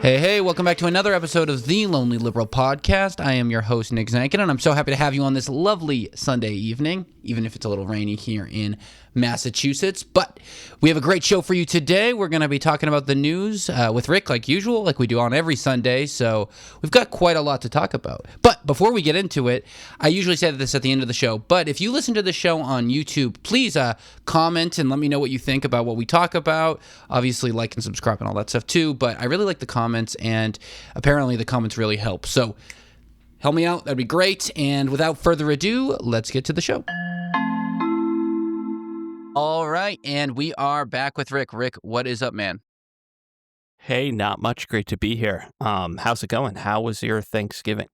Hey, welcome back to another episode of The Lonely Liberal Podcast. I am your host, Nick Zankin, and I'm so happy to have you on this lovely Sunday evening, even if it's a little rainy here in Massachusetts. But we have a great show for you today. We're going to be talking about the news with Rick, like usual, like we do on every Sunday. So we've got quite a lot to talk about. But before we get into it, I usually say this at the end of the show, but if you listen to the show on YouTube, please comment and let me know what you think about what we talk about. Obviously, like and subscribe and all that stuff too, but I really like the comments, and apparently the comments really help. So help me out. That'd be great. And without further ado, let's get to the show. All right, and we are back with Rick. Rick, what is up, man? Hey, not much. Great to be here. How's it going? How was your Thanksgiving?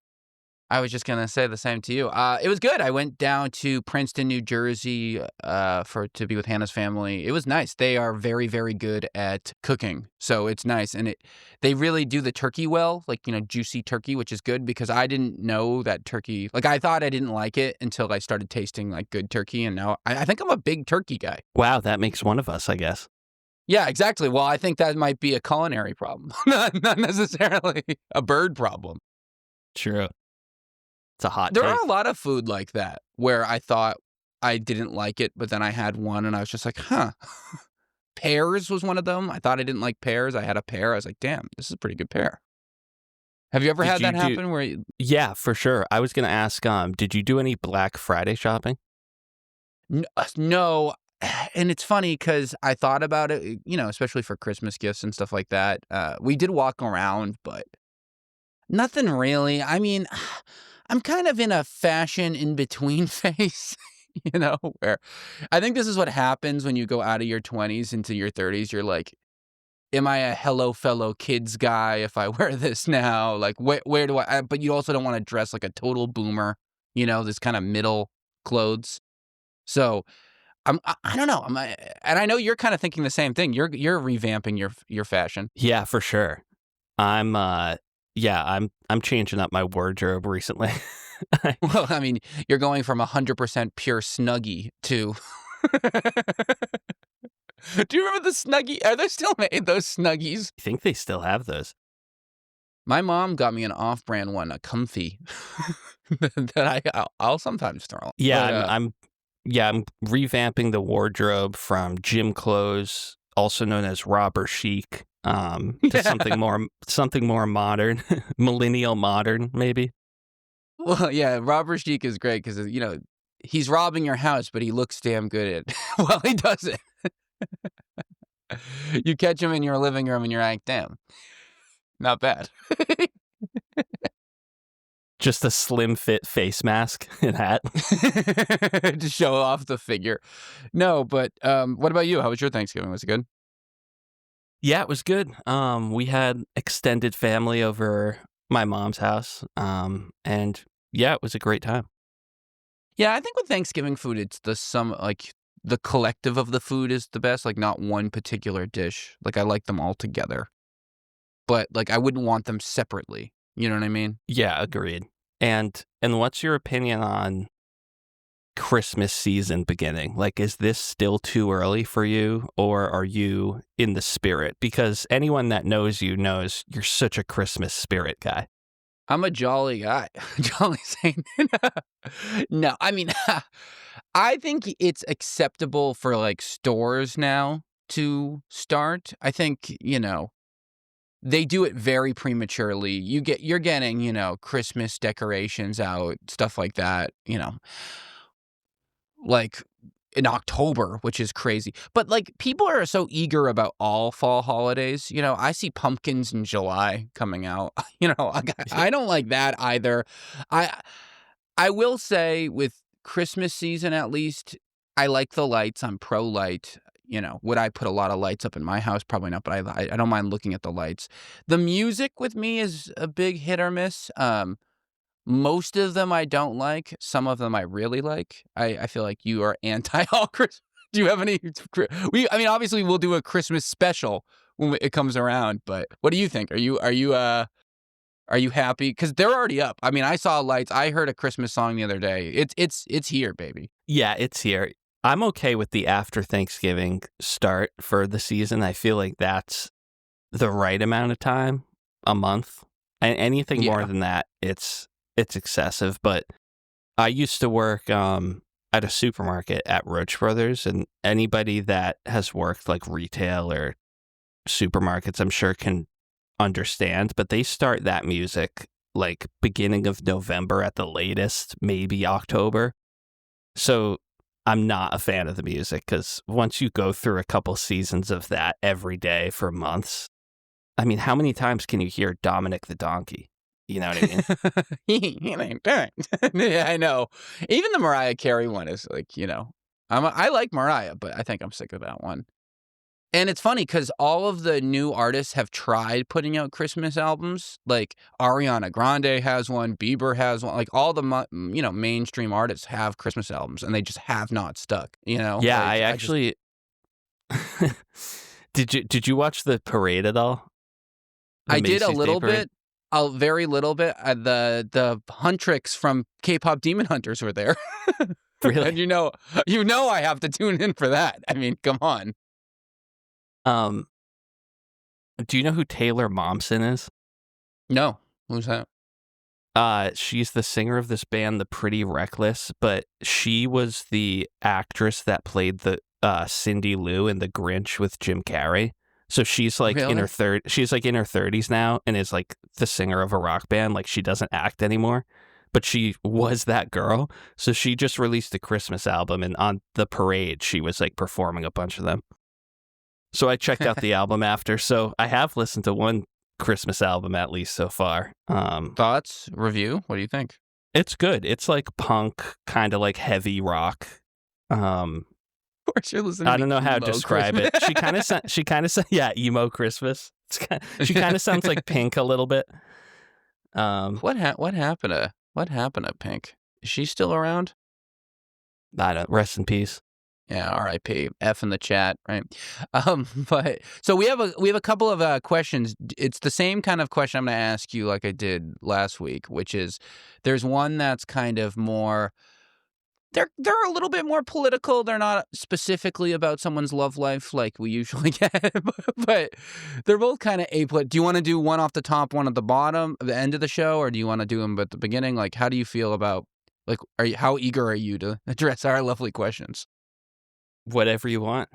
I was just gonna say the same to you. It was good. I went down to Princeton, New Jersey, to be with Hannah's family. It was nice. They are very, very good at cooking, so it's nice. And they really do the turkey well, like juicy turkey, which is good because I didn't know that turkey. Like I thought I didn't like it until I started tasting like good turkey, and now I think I'm a big turkey guy. Wow, that makes one of us, I guess. Yeah, exactly. Well, I think that might be a culinary problem, not necessarily a bird problem. True. It's a hot There take. are a lot of food like that where I thought I didn't like it, but then I had one and I was just like, huh. Pears was one of them. I thought I didn't like pears. I had a pear. I was like, damn, this is a pretty good pear. Have you ever had that happen where you... Yeah, for sure. I was going to ask, did you do any Black Friday shopping? No. And it's funny because I thought about it, especially for Christmas gifts and stuff like that. We did walk around, but nothing really. I mean... I'm kind of in a fashion in-between phase, where I think this is what happens when you go out of your 20s into your 30s. You're like, am I a hello fellow kids guy if I wear this now? Like, where do I... But you also don't want to dress like a total boomer, this kind of middle clothes. So I don't know. And I know you're kind of thinking the same thing. You're revamping your fashion. Yeah, for sure. I'm changing up my wardrobe recently. Well, I mean, you're going from 100% pure Snuggie to... Do you remember the Snuggie? Are they still made, those Snuggies? I think they still have those. My mom got me an off-brand one, a Comfy, that I'll sometimes throw on. Yeah, I'm revamping the wardrobe from gym clothes, also known as robber chic, to something more modern, millennial modern, maybe. Well, yeah, robber chic is great because he's robbing your house, but he looks damn good at it while he does it. You catch him in your living room and you're like, damn, not bad. Just a slim fit face mask and hat to show off the figure. No, but what about you? How was your Thanksgiving? Was it good? Yeah, it was good. We had extended family over my mom's house, and yeah, it was a great time. Yeah, I think with Thanksgiving food, it's the collective of the food is the best. Like not one particular dish. Like I like them all together, but like I wouldn't want them separately. You know what I mean? Yeah, agreed. And what's your opinion on Christmas season beginning? Like, is this still too early for you, or are you in the spirit? Because anyone that knows you knows you're such a Christmas spirit guy. I'm a jolly guy. Jolly Saint. No, I mean, I think it's acceptable for like stores now to start. I think, they do it very prematurely. You're getting, Christmas decorations out, stuff like that, like in October, which is crazy. But like people are so eager about all fall holidays. I see pumpkins in July coming out. I don't like that either. I will say with Christmas season, at least, I like the lights. I'm pro light. Would I put a lot of lights up in my house? Probably not, but I don't mind looking at the lights. The music with me is a big hit or miss. Most of them I don't like. Some of them I really like. I feel like you are anti all Christmas. Do you have any? Obviously we'll do a Christmas special when it comes around. But what do you think? Are you happy? Because they're already up. I mean, I saw lights. I heard a Christmas song the other day. It's here, baby. Yeah, it's here. I'm okay with the after Thanksgiving start for the season. I feel like that's the right amount of time. a month. And anything more Yeah. than that, it's excessive. But I used to work at a supermarket at Roach Brothers, and anybody that has worked like retail or supermarkets, I'm sure can understand. But they start that music like beginning of November at the latest, maybe October. So I'm not a fan of the music because once you go through a couple seasons of that every day for months, I mean, how many times can you hear Dominic the Donkey? You know what I mean? Yeah, I know. Even the Mariah Carey one is like, I like Mariah, but I think I'm sick of that one. And it's funny because all of the new artists have tried putting out Christmas albums. Like Ariana Grande has one, Bieber has one. Like all the mainstream artists have Christmas albums, and they just have not stuck. Yeah, like, I actually. Did you watch the parade at all? I did a little bit, a very little bit. The Huntrix from K-pop Demon Hunters were there. Really? And you know I have to tune in for that. I mean, come on. Do you know who Taylor Momsen is? No, who's that? She's the singer of this band, The Pretty Reckless, but she was the actress that played the Cindy Lou in The Grinch with Jim Carrey. So she's like Really? in her 30s now and is like the singer of a rock band. Like she doesn't act anymore, but she was that girl. So she just released a Christmas album, and on the parade, she was like performing a bunch of them. So I checked out the album after. So I have listened to one Christmas album at least so far. Thoughts? Review? What do you think? It's good. It's like punk, kind of like heavy rock. Of course you're listening. I don't know how to describe it. She kind of yeah, emo Christmas. She kind of sounds like Pink a little bit. What happened to Pink? Is she still around? I don't. Rest in peace. Yeah, R.I.P. F in the chat, right? But so we have a couple of questions. It's the same kind of question I'm going to ask you like I did last week, which is there's one that's kind of more. They're a little bit more political. They're not specifically about someone's love life like we usually get, but they're both kind of apolitical. Do you want to do one off the top, one at the bottom, the end of the show, or do you want to do them at the beginning? Like, how do you feel about how eager are you to address our lovely questions? Whatever you want.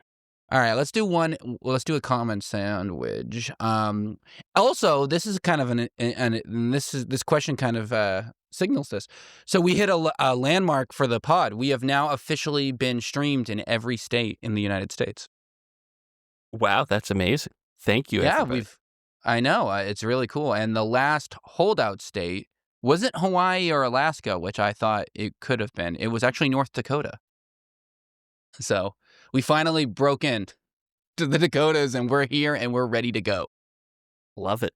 All right, let's do one. Let's do a comment sandwich. Also, this is kind of this question kind of signals this. So we hit a landmark for the pod. We have now officially been streamed in every state in the United States. Wow, that's amazing. Thank you. Yeah, everybody. I know it's really cool. And the last holdout state wasn't Hawaii or Alaska, which I thought it could have been. It was actually North Dakota. So we finally broke in to the Dakotas, and we're here, and we're ready to go. Love it.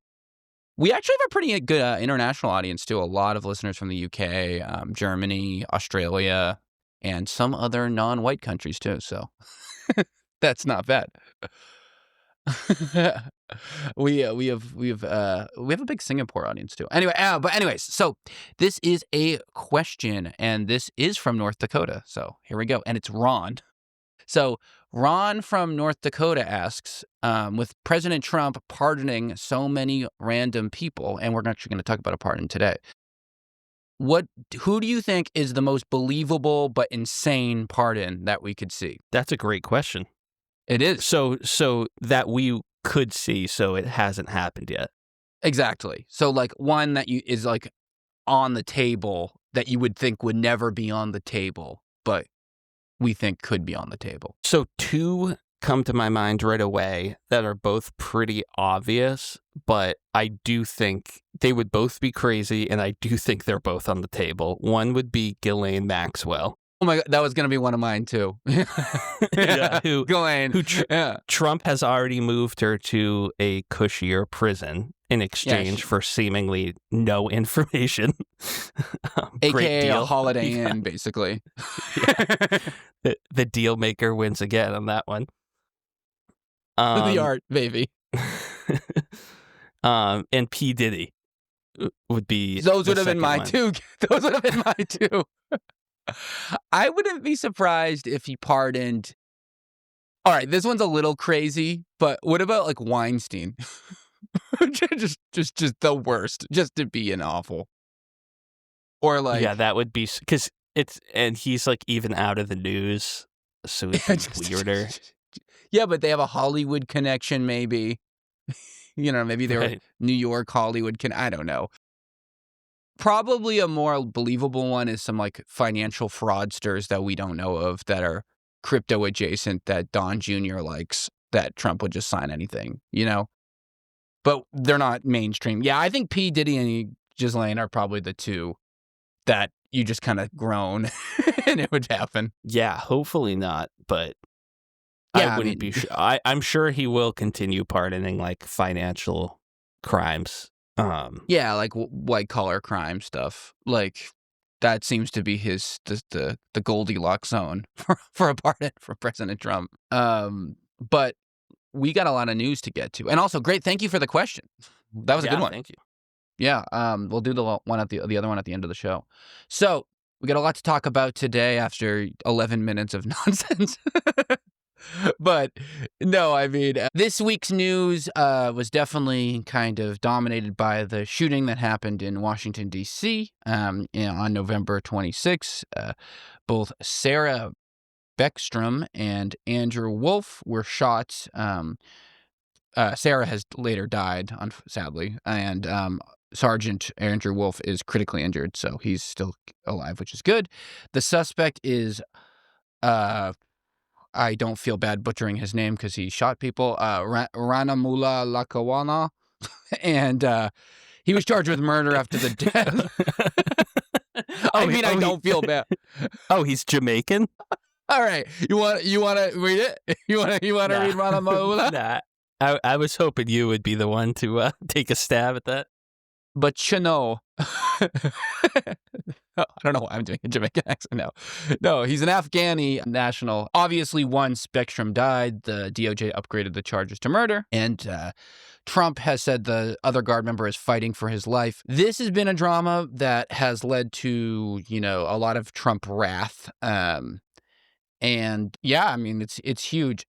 We actually have a pretty good international audience, too. A lot of listeners from the UK, Germany, Australia, and some other non-white countries, too. So that's not bad. we have a big Singapore audience, too. Anyway, but anyways, so this is a question, and this is from North Dakota. So here we go. And it's Ron. So Ron from North Dakota asks, with President Trump pardoning so many random people, and we're actually going to talk about a pardon today, who do you think is the most believable but insane pardon that we could see? That's a great question. It is. So that we could see, so it hasn't happened yet. Exactly. So like one that is like on the table that you would think would never be on the table, but we think could be on the table. So two come to my mind right away that are both pretty obvious, but I do think they would both be crazy, and I do think they're both on the table. One would be Ghislaine Maxwell. Oh my God, that was going to be one of mine too. Yeah, Ghislaine. Trump has already moved her to a cushier prison in exchange for seemingly no information. AKA a Holiday Inn, basically. The deal maker wins again on that one. The art, baby. And P. Diddy would be. Those would have been my two. Those would have been my two. I wouldn't be surprised if he pardoned. All right, this one's a little crazy, but what about like Weinstein? just the worst, just to be an awful. Or like, Yeah, that would be because and he's like even out of the news, so it'd be weirder. Yeah, but they have a Hollywood connection, maybe. Maybe they're Right. New York Hollywood I don't know. Probably a more believable one is some like financial fraudsters that we don't know of that are crypto adjacent that Don Jr. likes, that Trump would just sign anything, But they're not mainstream. Yeah, I think P. Diddy and Ghislaine are probably the two that you just kind of groan and it would happen. Yeah, hopefully not, but Yeah, I wouldn't be sure. I'm sure he will continue pardoning like financial crimes. Yeah, like white collar crime stuff. Like that seems to be the Goldilocks zone for a pardon for President Trump. But we got a lot of news to get to, and also great. Thank you for the question. That was a good one. Thank you. Yeah. We'll do the other one at the end of the show. So we got a lot to talk about today after 11 minutes of nonsense. But no, I mean, this week's news was definitely kind of dominated by the shooting that happened in Washington, D.C. On November 26th. Both Sarah Beckstrom and Andrew Wolf were shot. Sarah has later died, sadly, and Sergeant Andrew Wolf is critically injured, so he's still alive, which is good. The suspect is I don't feel bad butchering his name because he shot people. Ranamula Lakawana, and he was charged with murder after the death. I don't feel bad. Oh, he's Jamaican. All right, you want to read it? You want to read Ranamula? Nah, I was hoping you would be the one to take a stab at that. But I don't know why I'm doing a Jamaican accent now. No, he's an Afghani national. Obviously, once Beckstrom died, the DOJ upgraded the charges to murder, and Trump has said the other guard member is fighting for his life. This has been a drama that has led to, a lot of Trump wrath. And yeah, I mean, it's huge.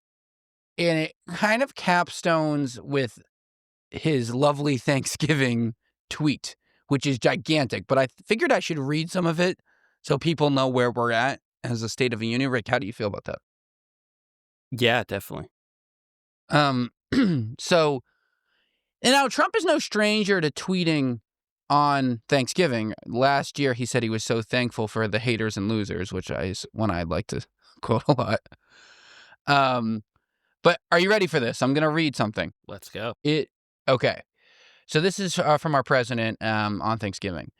And it kind of capstones with his lovely Thanksgiving tweet, which is gigantic, but I figured I should read some of it so people know where we're at as a State of the Union. Rick, how do you feel about that? Yeah, definitely. So, Trump is no stranger to tweeting on Thanksgiving. Last year, he said he was so thankful for the haters and losers, which is one I'd like to quote a lot. But are you ready for this? I'm going to read something. Let's go. Okay. So this is from our president on Thanksgiving.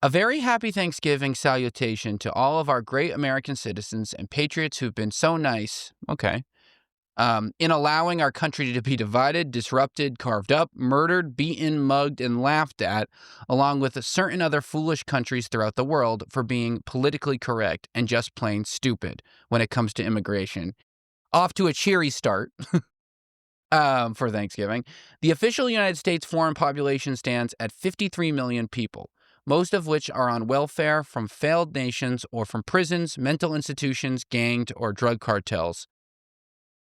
A very happy Thanksgiving salutation to all of our great American citizens and patriots who've been so nice, in allowing our country to be divided, disrupted, carved up, murdered, beaten, mugged, and laughed at, along with certain other foolish countries throughout the world for being politically correct and just plain stupid when it comes to immigration. Off to a cheery start. For Thanksgiving. The official United States foreign population stands at 53 million people, most of which are on welfare from failed nations or from prisons, mental institutions, ganged, or drug cartels.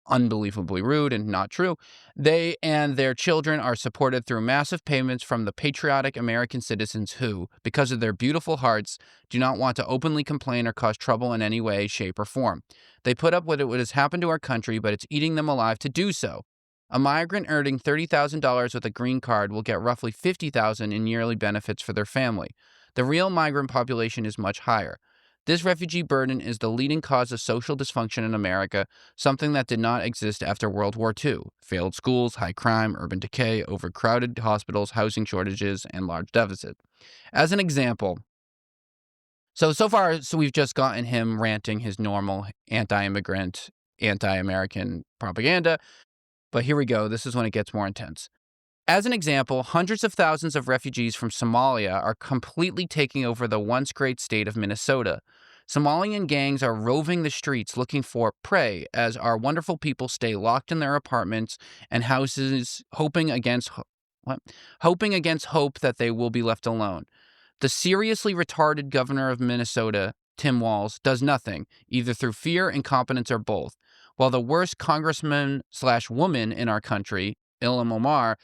Unbelievably rude and not true. They and their children are supported through massive payments from the patriotic American citizens who, because of their beautiful hearts, do not want to openly complain or cause trouble in any way, shape, or form. They put up with what has happened to our country, but it's eating them alive to do so. A migrant earning $30,000 with a green card will get roughly $50,000 in yearly benefits for their family. The real migrant population is much higher. This refugee burden is the leading cause of social dysfunction in America, something that did not exist after World War II. Failed schools, high crime, urban decay, overcrowded hospitals, housing shortages, and large deficit. As an example, so far we've just gotten him ranting his normal anti-immigrant, anti-American propaganda. But here we go. This is when it gets more intense. As an example, hundreds of thousands of refugees from Somalia are completely taking over the once great state of Minnesota. Somalian gangs are roving the streets looking for prey as our wonderful people stay locked in their apartments and houses, hoping against hope that they will be left alone. The seriously retarded governor of Minnesota, Tim Walz, does nothing, either through fear, incompetence, or both. While the worst congressman/woman in our country, Ilham Omar,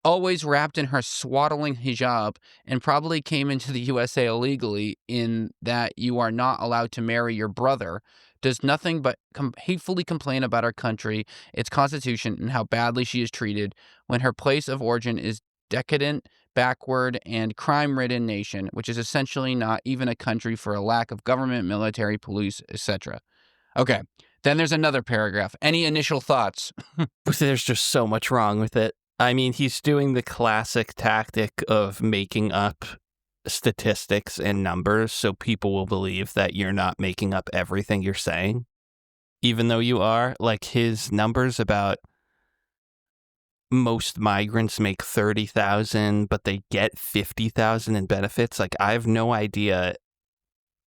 always wrapped in her swaddling hijab, and probably came into the USA illegally, in that you are not allowed to marry your brother, does nothing but hatefully complain about our country, its constitution, and how badly she is treated, when her place of origin is decadent, backward, and crime-ridden nation, which is essentially not even a country for a lack of government, military, police, etc. Okay, then there's another paragraph. Any initial thoughts? There's just so much wrong with it. I mean, he's doing the classic tactic of making up statistics and numbers so people will believe that you're not making up everything you're saying, even though you are. Like, his numbers about most migrants make 30,000, but they get 50,000 in benefits. Like, I have no idea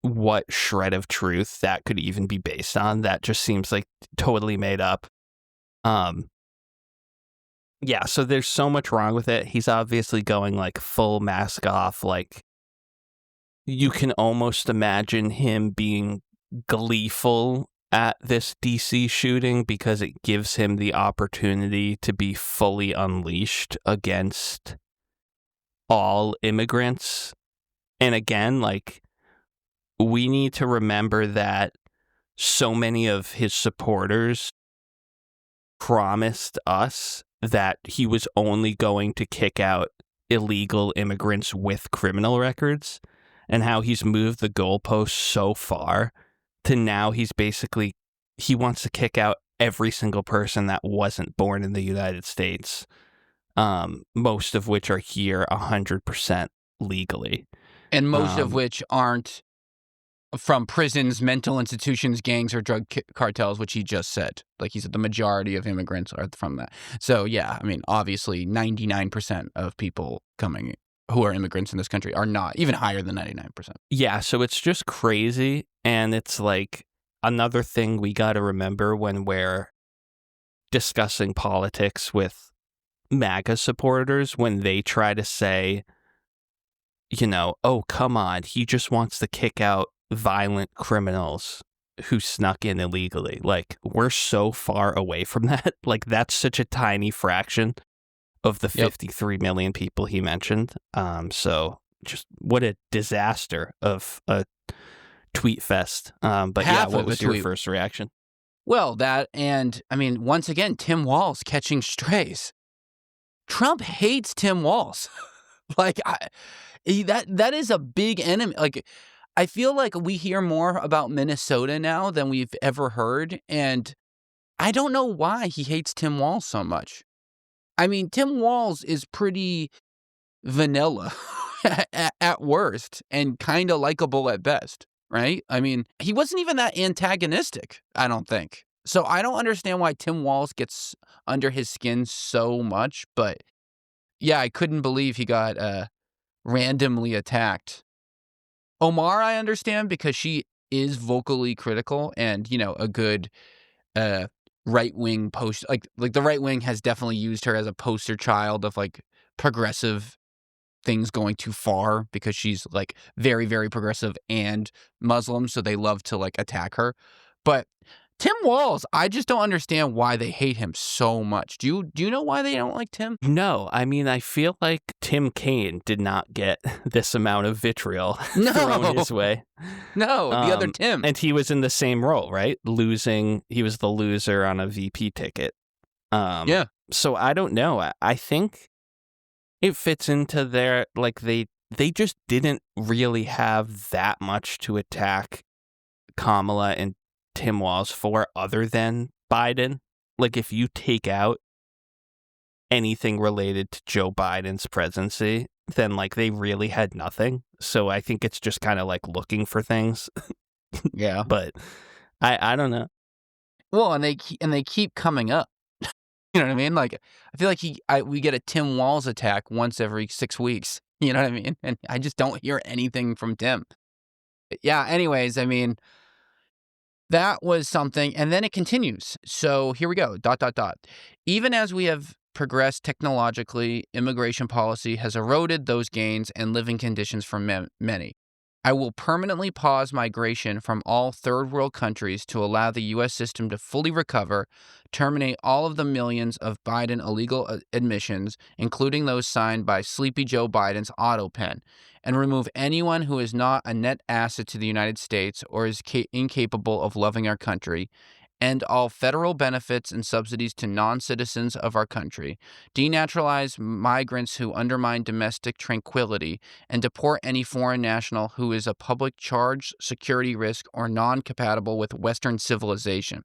what shred of truth that could even be based on. That just seems like totally made up. Yeah, so there's so much wrong with it. He's obviously going like full mask off. Like, you can almost imagine him being gleeful at this DC shooting because it gives him the opportunity to be fully unleashed against all immigrants. And again, like, we need to remember that so many of his supporters promised us that he was only going to kick out illegal immigrants with criminal records, and how he's moved the goalposts so far to now he wants to kick out every single person that wasn't born in the United States, most of which are here 100% legally. And most of which aren't from prisons, mental institutions, gangs, or drug cartels, which he just said. Like, he said the majority of immigrants are from that. So, yeah, I mean, obviously 99% of people coming who are immigrants in this country are not, even higher than 99%. Yeah, so it's just crazy. And it's like another thing we got to remember when we're discussing politics with MAGA supporters, when they try to say, you know, oh, come on, he just wants to kick out violent criminals who snuck in illegally. Like, we're so far away from that. Like, that's such a tiny fraction of the 53 million people he mentioned. So just what a disaster of a tweet fest. But yeah, what was your first reaction? Well, that, and I mean, once again, Tim Walz catching strays. Trump hates Tim Walz. Like, that is a big enemy. Like, I feel like we hear more about Minnesota now than we've ever heard, and I don't know why he hates Tim Walz so much. I mean, Tim Walz is pretty vanilla at worst and kind of likable at best, right? I mean, he wasn't even that antagonistic, I don't think. So I don't understand why Tim Walz gets under his skin so much, but yeah, I couldn't believe he got randomly attacked. Omar, I understand, because she is vocally critical and, you know, a good right-wing post. Like the right wing has definitely used her as a poster child of like progressive things going too far, because she's like very, very progressive and Muslim, so they love to like attack her. But Tim Walz, I just don't understand why they hate him so much. Do you know why they don't like Tim? No, I mean, I feel like Tim Kaine did not get this amount of vitriol thrown his way. No, the other Tim. And he was in the same role, right? He was the loser on a VP ticket. Yeah. So I don't know. I think it fits into their, like, they just didn't really have that much to attack Kamala and Tim Walz for other than Biden. Like, if you take out anything related to Joe Biden's presidency, then like they really had nothing. So I think it's just kind of like looking for things. Yeah. But I don't know. Well, and they keep coming up. You know what I mean? Like, I feel like we get a Tim Walz attack once every 6 weeks. You know what I mean? And I just don't hear anything from Tim. Yeah, anyways, I mean, that was something. And then it continues. So here we go. ... Even as we have progressed technologically, immigration policy has eroded those gains and living conditions for many. I will permanently pause migration from all third world countries to allow the U.S. system to fully recover, terminate all of the millions of Biden illegal admissions, including those signed by Sleepy Joe Biden's Autopen, and remove anyone who is not a net asset to the United States or is incapable of loving our country, end all federal benefits and subsidies to non-citizens of our country, denaturalize migrants who undermine domestic tranquility, and deport any foreign national who is a public charge, security risk, or non-compatible with Western civilization.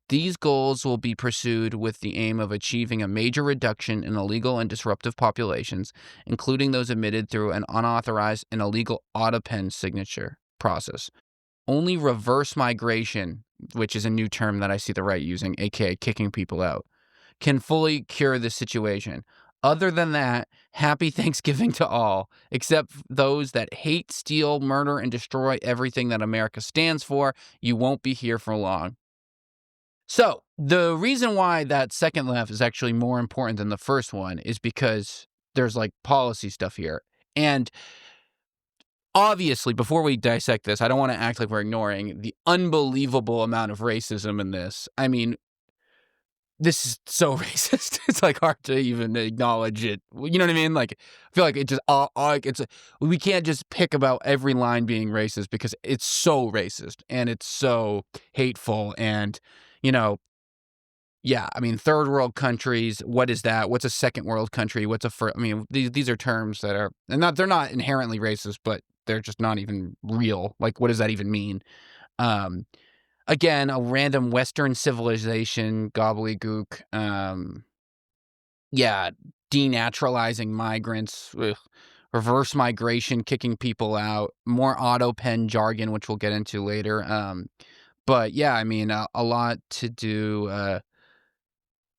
These goals will be pursued with the aim of achieving a major reduction in illegal and disruptive populations, including those admitted through an unauthorized and illegal Autopen signature process. Only reverse migration, which is a new term that I see the right using, aka kicking people out, can fully cure this situation. Other than that, happy Thanksgiving to all, except those that hate, steal, murder, and destroy everything that America stands for. You won't be here for long. So, the reason why that second left is actually more important than the first one is because there's like policy stuff here. And obviously, before we dissect this, I don't want to act like we're ignoring the unbelievable amount of racism in this. I mean, this is so racist. It's like hard to even acknowledge it. You know what I mean? Like, I feel like it just we can't just pick about every line being racist because it's so racist and it's so hateful. And you know, yeah, I mean, third world countries. What is that? What's a second world country? What's a first? I mean, these are terms that are they're not inherently racist, but they're just not even real. Like, what does that even mean? Again, a random Western civilization gobbledygook. Yeah, denaturalizing migrants, reverse migration, kicking people out, more Autopen jargon, which we'll get into later. But yeah, I mean, a lot to do.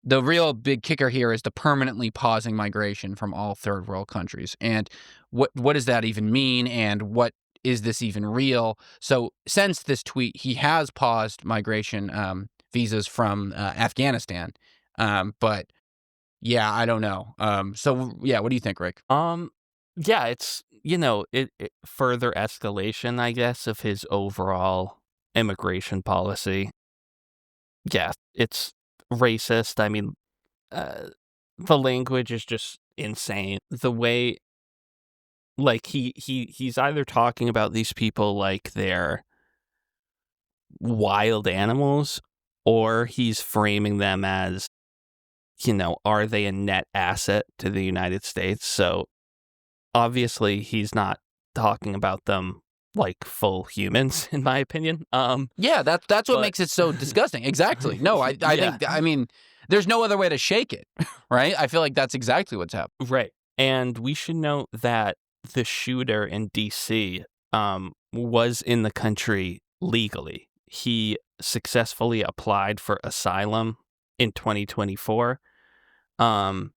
The real big kicker here is the permanently pausing migration from all third world countries. And what does that even mean? And what is this even real? So since this tweet, he has paused migration visas from Afghanistan. But yeah, I don't know. So yeah, what do you think, Rick? Yeah, it's it further escalation, I guess, of his overall immigration policy. Yeah, it's racist. I mean, the language is just insane. The way, like, he's either talking about these people like they're wild animals, or he's framing them as, are they a net asset to the United States? So obviously he's not talking about them like full humans, in my opinion. Yeah, that's what makes it so disgusting. Exactly. No, I think, I mean, there's no other way to shake it, right? I feel like that's exactly what's happening. Right. And we should note that the shooter in D.C. Was in the country legally. He successfully applied for asylum in 2024, and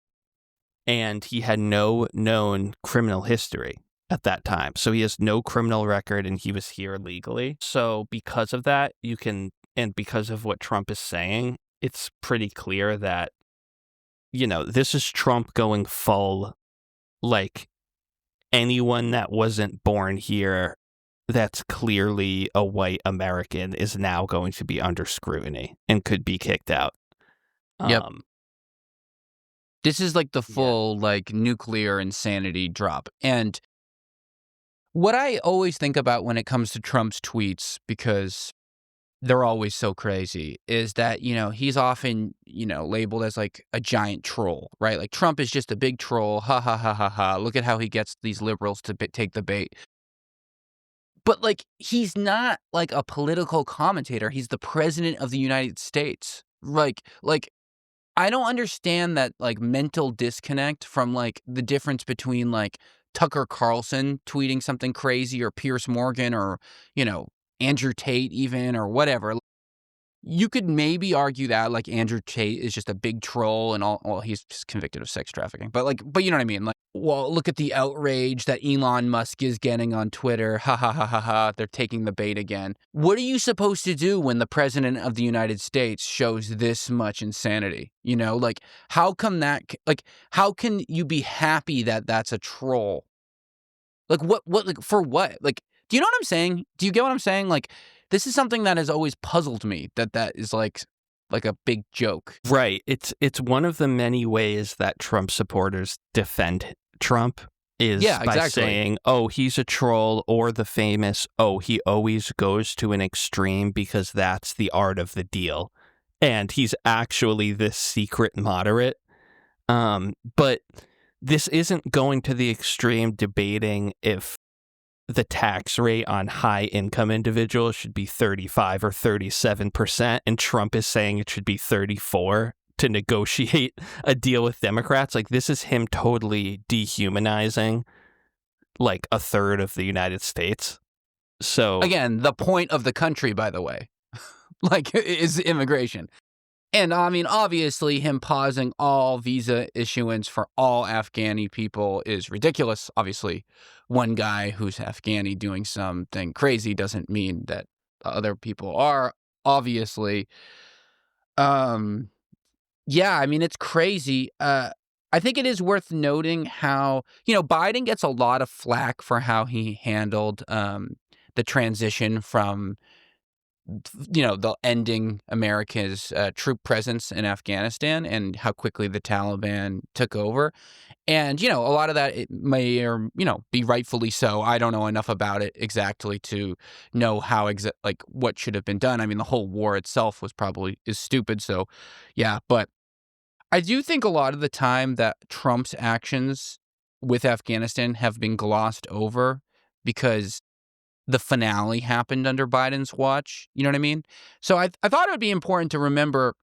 he had no known criminal history at that time. So he has no criminal record, and he was here legally. So because of that, and because of what Trump is saying, it's pretty clear that, this is Trump going full, like, anyone that wasn't born here that's clearly a white American is now going to be under scrutiny and could be kicked out. Yep. This is like the full like nuclear insanity drop. And what I always think about when it comes to Trump's tweets, because they're always so crazy, is that, he's often, labeled as like a giant troll, right? Like Trump is just a big troll. Ha ha ha ha ha. Look at how he gets these liberals to take the bait. But like, he's not like a political commentator. He's the president of the United States. Like, I don't understand that like mental disconnect from like the difference between like Tucker Carlson tweeting something crazy or Piers Morgan or, Andrew Tate even or whatever. You could maybe argue that like Andrew Tate is just a big troll and all. Well, he's just convicted of sex trafficking, but you know what I mean? Like, well, look at the outrage that Elon Musk is getting on Twitter. Ha ha ha ha ha. They're taking the bait again. What are you supposed to do when the president of the United States shows this much insanity? Like how come how can you be happy that that's a troll? Like what, like for what? Like Do you know what I'm saying? Do you get what I'm saying? Like, this is something that has always puzzled me, that is like a big joke. Right. It's one of the many ways that Trump supporters defend Trump is Yeah, by exactly. saying, oh, he's a troll, or the famous, oh, he always goes to an extreme because that's the art of the deal. And he's actually this secret moderate. But this isn't going to the extreme debating if the tax rate on high income individuals should be 35 or 37%, and Trump is saying it should be 34 to negotiate a deal with Democrats. Like, this is him totally dehumanizing like a third of the United States. So Again, the point of the country, by the way, like, is immigration. And I mean, obviously, him pausing all visa issuance for all Afghani people is ridiculous. Obviously, one guy who's Afghani doing something crazy doesn't mean that other people are, obviously. Yeah, I mean, it's crazy. I think it is worth noting how, Biden gets a lot of flack for how he handled the transition from the ending America's troop presence in Afghanistan and how quickly the Taliban took over. And, a lot of that it may or, be rightfully so. I don't know enough about it exactly to know how what should have been done. I mean, the whole war itself is stupid. So, yeah, but I do think a lot of the time that Trump's actions with Afghanistan have been glossed over because the finale happened under Biden's watch. You know what I mean? So I thought it would be important to remember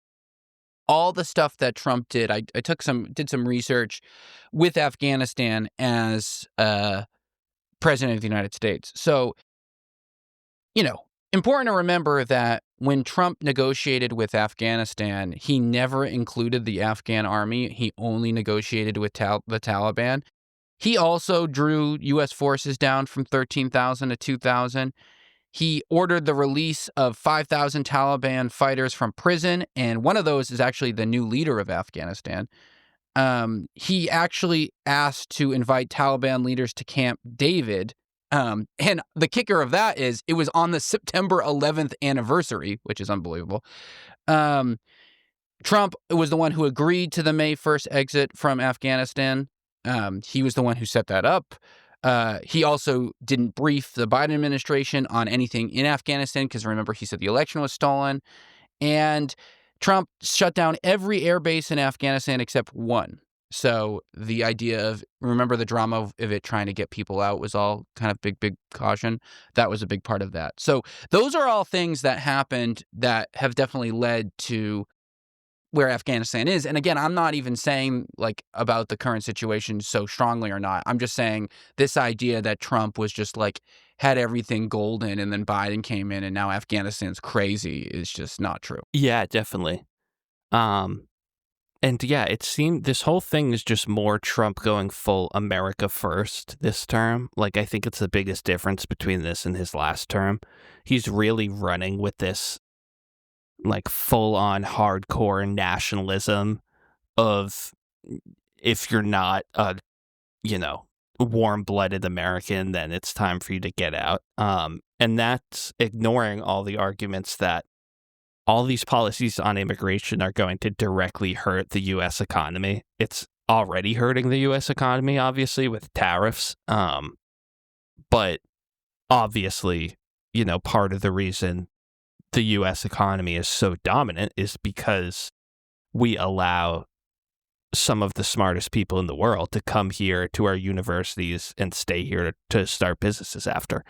all the stuff that Trump did. I did some research with Afghanistan as president of the United States. So, important to remember that when Trump negotiated with Afghanistan, he never included the Afghan army. He only negotiated with the Taliban. He also drew U.S. forces down from 13,000 to 2,000. He ordered the release of 5,000 Taliban fighters from prison, and one of those is actually the new leader of Afghanistan. He actually asked to invite Taliban leaders to Camp David. And the kicker of that is it was on the September 11th anniversary, which is unbelievable. Trump was the one who agreed to the May 1st exit from Afghanistan. He was the one who set that up. He also didn't brief the Biden administration on anything in Afghanistan because, remember, he said the election was stolen. And Trump shut down every air base in Afghanistan except one. So the idea of, remember the drama of it trying to get people out was all kind of big caution. That was a big part of that. So those are all things that happened that have definitely led to where Afghanistan is. And again, I'm not even saying about the current situation so strongly or not. I'm just saying this idea that Trump was just had everything golden and then Biden came in and now Afghanistan's crazy is just not true. yeah, definitely. And yeah, it seemed this whole thing is just more Trump going full America first this term. I think it's the biggest difference between this and his last term. He's really running with this full-on hardcore nationalism of if you're not a, warm-blooded American, then it's time for you to get out. And that's ignoring all the arguments that all these policies on immigration are going to directly hurt the U.S. economy. It's already hurting the U.S. economy, obviously, with tariffs. But obviously, part of the reason the U.S. economy is so dominant is because we allow some of the smartest people in the world to come here to our universities and stay here to start businesses after.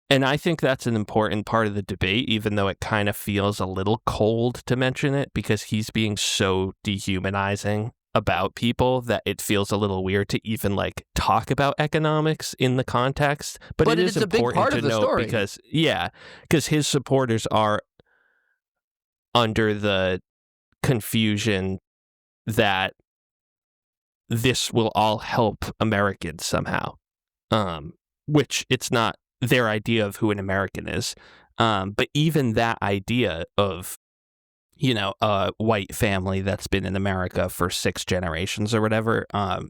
And I think that's an important part of the debate, even though it kind of feels a little cold to mention it because he's being so dehumanizing about people that it feels a little weird to even talk about economics in the context. But it is important to note because his supporters are under the confusion that this will all help Americans somehow, which it's not their idea of who an American is. But even that idea of a white family that's been in America for 6 generations or whatever.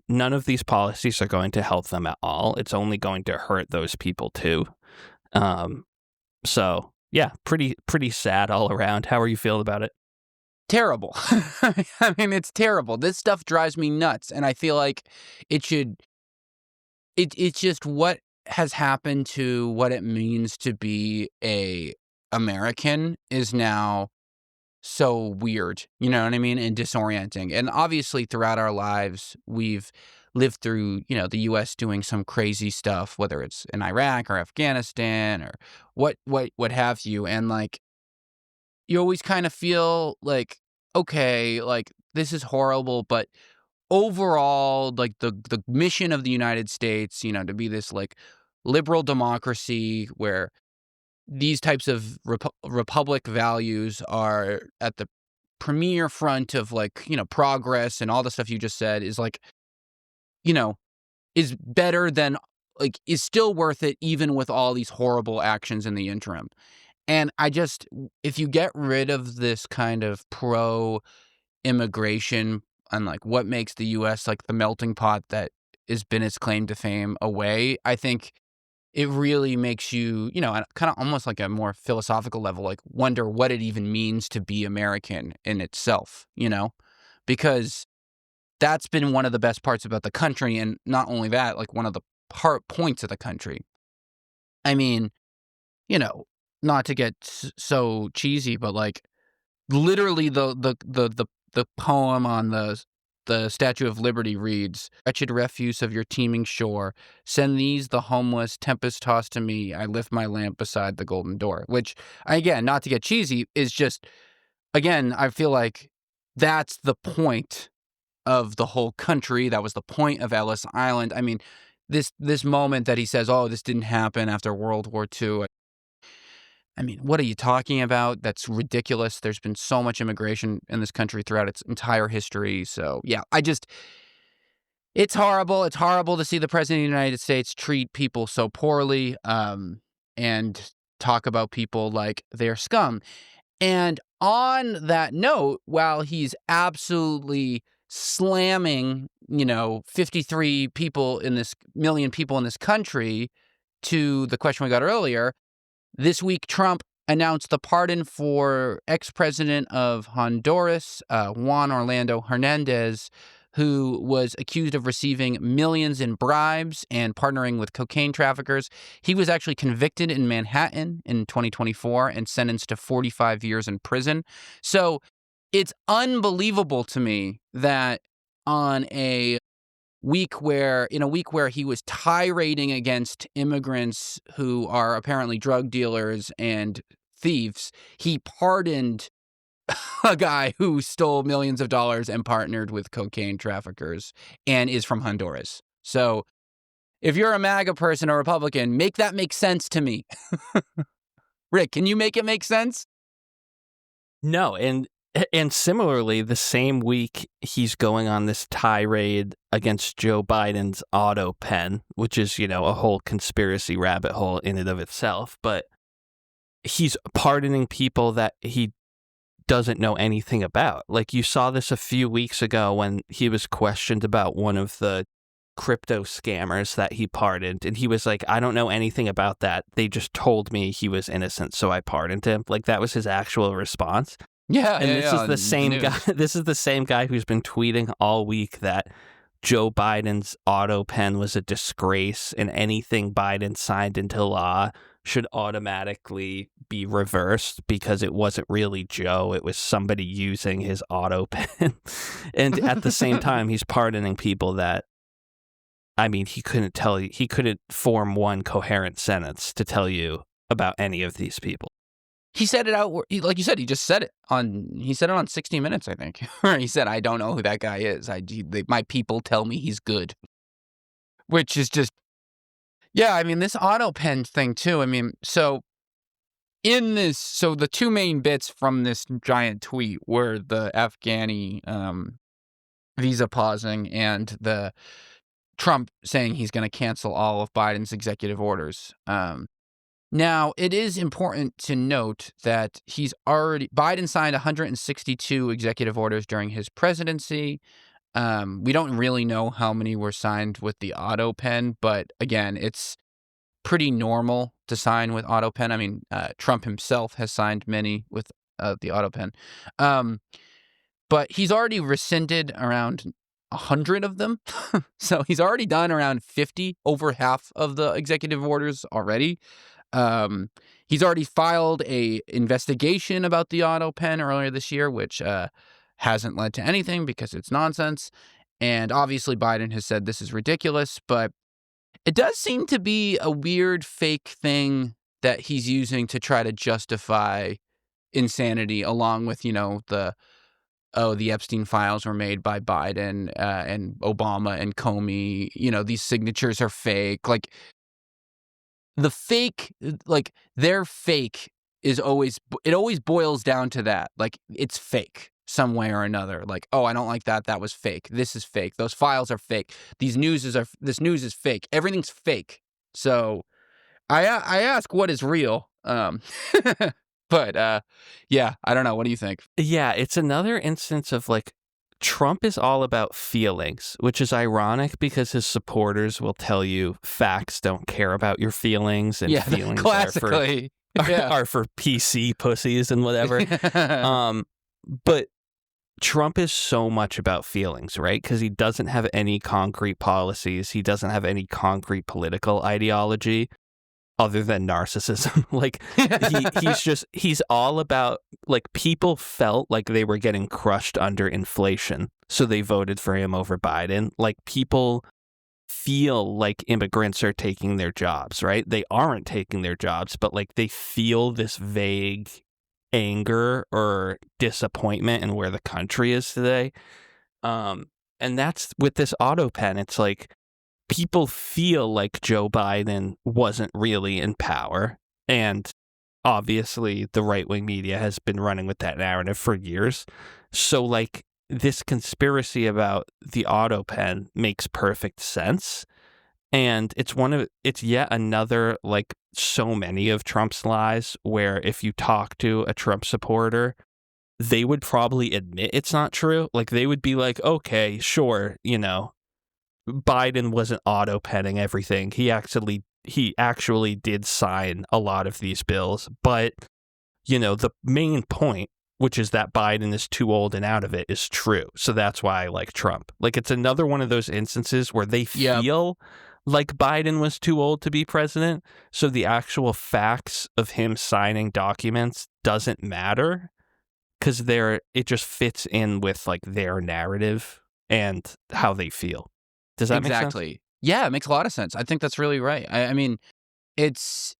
None of these policies are going to help them at all. It's only going to hurt those people too. So yeah, pretty sad all around. How are you feeling about it? Terrible. I mean, it's terrible. This stuff drives me nuts, and I feel like it should. It's just what has happened to what it means to be a American is now so weird, you know what I mean, and disorienting. And obviously, throughout our lives, we've lived through, the U.S. doing some crazy stuff, whether it's in Iraq or Afghanistan or what have you. And like, you always kind of feel like, okay, like this is horrible, but overall, like the mission of the United States, to be this like liberal democracy where these types of republic values are at the premier front of like, progress and all the stuff you just said is like, you know, is better than like is still worth it even with all these horrible actions in the interim. And if you get rid of this kind of pro immigration and like what makes the US like the melting pot that has been its claim to fame away, I think it really makes you, kind of almost like a more philosophical level, like wonder what it even means to be American in itself, because that's been one of the best parts about the country. And not only that, like one of the points of the country. I mean, not to get so cheesy, but like literally the poem on the Statue of Liberty reads, "Wretched refuse of your teeming shore, send these the homeless, tempest-tossed to me, I lift my lamp beside the golden door." Which, again, not to get cheesy, is just, again, I feel like that's the point of the whole country. That was the point of Ellis Island. I mean, this moment that he says, "Oh, this didn't happen after World War II." I mean, what are you talking about? That's ridiculous. There's been so much immigration in this country throughout its entire history. So, yeah, it's horrible. It's horrible to see the president of the United States treat people so poorly, and talk about people like they're scum. And on that note, while he's absolutely slamming, 53 people in this million people in this country to the question we got earlier, this week, Trump announced the pardon for ex-president of Honduras, Juan Orlando Hernandez, who was accused of receiving millions in bribes and partnering with cocaine traffickers. He was actually convicted in Manhattan in 2024 and sentenced to 45 years in prison. So it's unbelievable to me that in a week where he was tirading against immigrants who are apparently drug dealers and thieves, he pardoned a guy who stole millions of dollars and partnered with cocaine traffickers and is from Honduras. So if you're a MAGA person or Republican, make that make sense to me. Rick, can you make it make sense? No, and similarly, the same week he's going on this tirade against Joe Biden's Autopen, which is, a whole conspiracy rabbit hole in and of itself, but he's pardoning people that he doesn't know anything about. Like, you saw this a few weeks ago when he was questioned about one of the crypto scammers that he pardoned, and he was like, "I don't know anything about that. They just told me he was innocent, so I pardoned him." Like, that was his actual response. Yeah, and this is the same guy. This is the same guy who's been tweeting all week that Joe Biden's Autopen was a disgrace, and anything Biden signed into law should automatically be reversed because it wasn't really Joe; it was somebody using his Autopen. And at the same time, he's pardoning people that, I mean, he couldn't form one coherent sentence to tell you about any of these people. He said it out, like you said, he just said it on 60 Minutes, I think. He said, "I don't know who that guy is. My people tell me he's good." Which is just, yeah, I mean, this Autopen thing too. I mean, so the two main bits from this giant tweet were the Afghani visa pausing and the Trump saying he's going to cancel all of Biden's executive orders. Now, it is important to note that Biden signed 162 executive orders during his presidency. We don't really know how many were signed with the Autopen, but again, it's pretty normal to sign with Autopen. I mean, Trump himself has signed many with the Autopen. But he's already rescinded around 100 of them. So he's already done around 50, over half of the executive orders already. He's already filed a investigation about the Autopen earlier this year, which hasn't led to anything because it's nonsense. And obviously Biden has said this is ridiculous, but it does seem to be a weird fake thing that he's using to try to justify insanity, along with, the Epstein files were made by Biden and Obama and Comey. These signatures are fake. Like, the fake, like, their fake it always boils down to that. Like, it's fake some way or another. Like, oh, I don't like that. That was fake. This is fake. Those files are fake. This news is fake. Everything's fake. So I ask what is real. But yeah, I don't know. What do you think? Yeah, it's another instance of like Trump is all about feelings, which is ironic because his supporters will tell you facts don't care about your feelings, and feelings classically are for PC pussies and whatever. But Trump is so much about feelings, right? Because he doesn't have any concrete policies. He doesn't have any concrete political ideology other than narcissism. Like, he's all about, like, people felt like they were getting crushed under inflation, so they voted for him over Biden. Like, people feel like immigrants are taking their jobs, right? They aren't taking their jobs, but like they feel this vague anger or disappointment in where the country is today. And that's with this Autopen. It's like people feel like Joe Biden wasn't really in power. And obviously the right-wing media has been running with that narrative for years. So like this conspiracy about the Autopen makes perfect sense. And it's yet another, like so many of Trump's lies, where if you talk to a Trump supporter, they would probably admit it's not true. Like they would be like, okay, sure, Biden wasn't auto-penning everything. He actually did sign a lot of these bills, but the main point, which is that Biden is too old and out of it, is true. So that's why I like Trump. Like it's another one of those instances where they feel like Biden was too old to be president. So the actual facts of him signing documents doesn't matter because it just fits in with like their narrative and how they feel. Does that make sense? Exactly. Yeah, it makes a lot of sense. I think that's really right. I mean, it's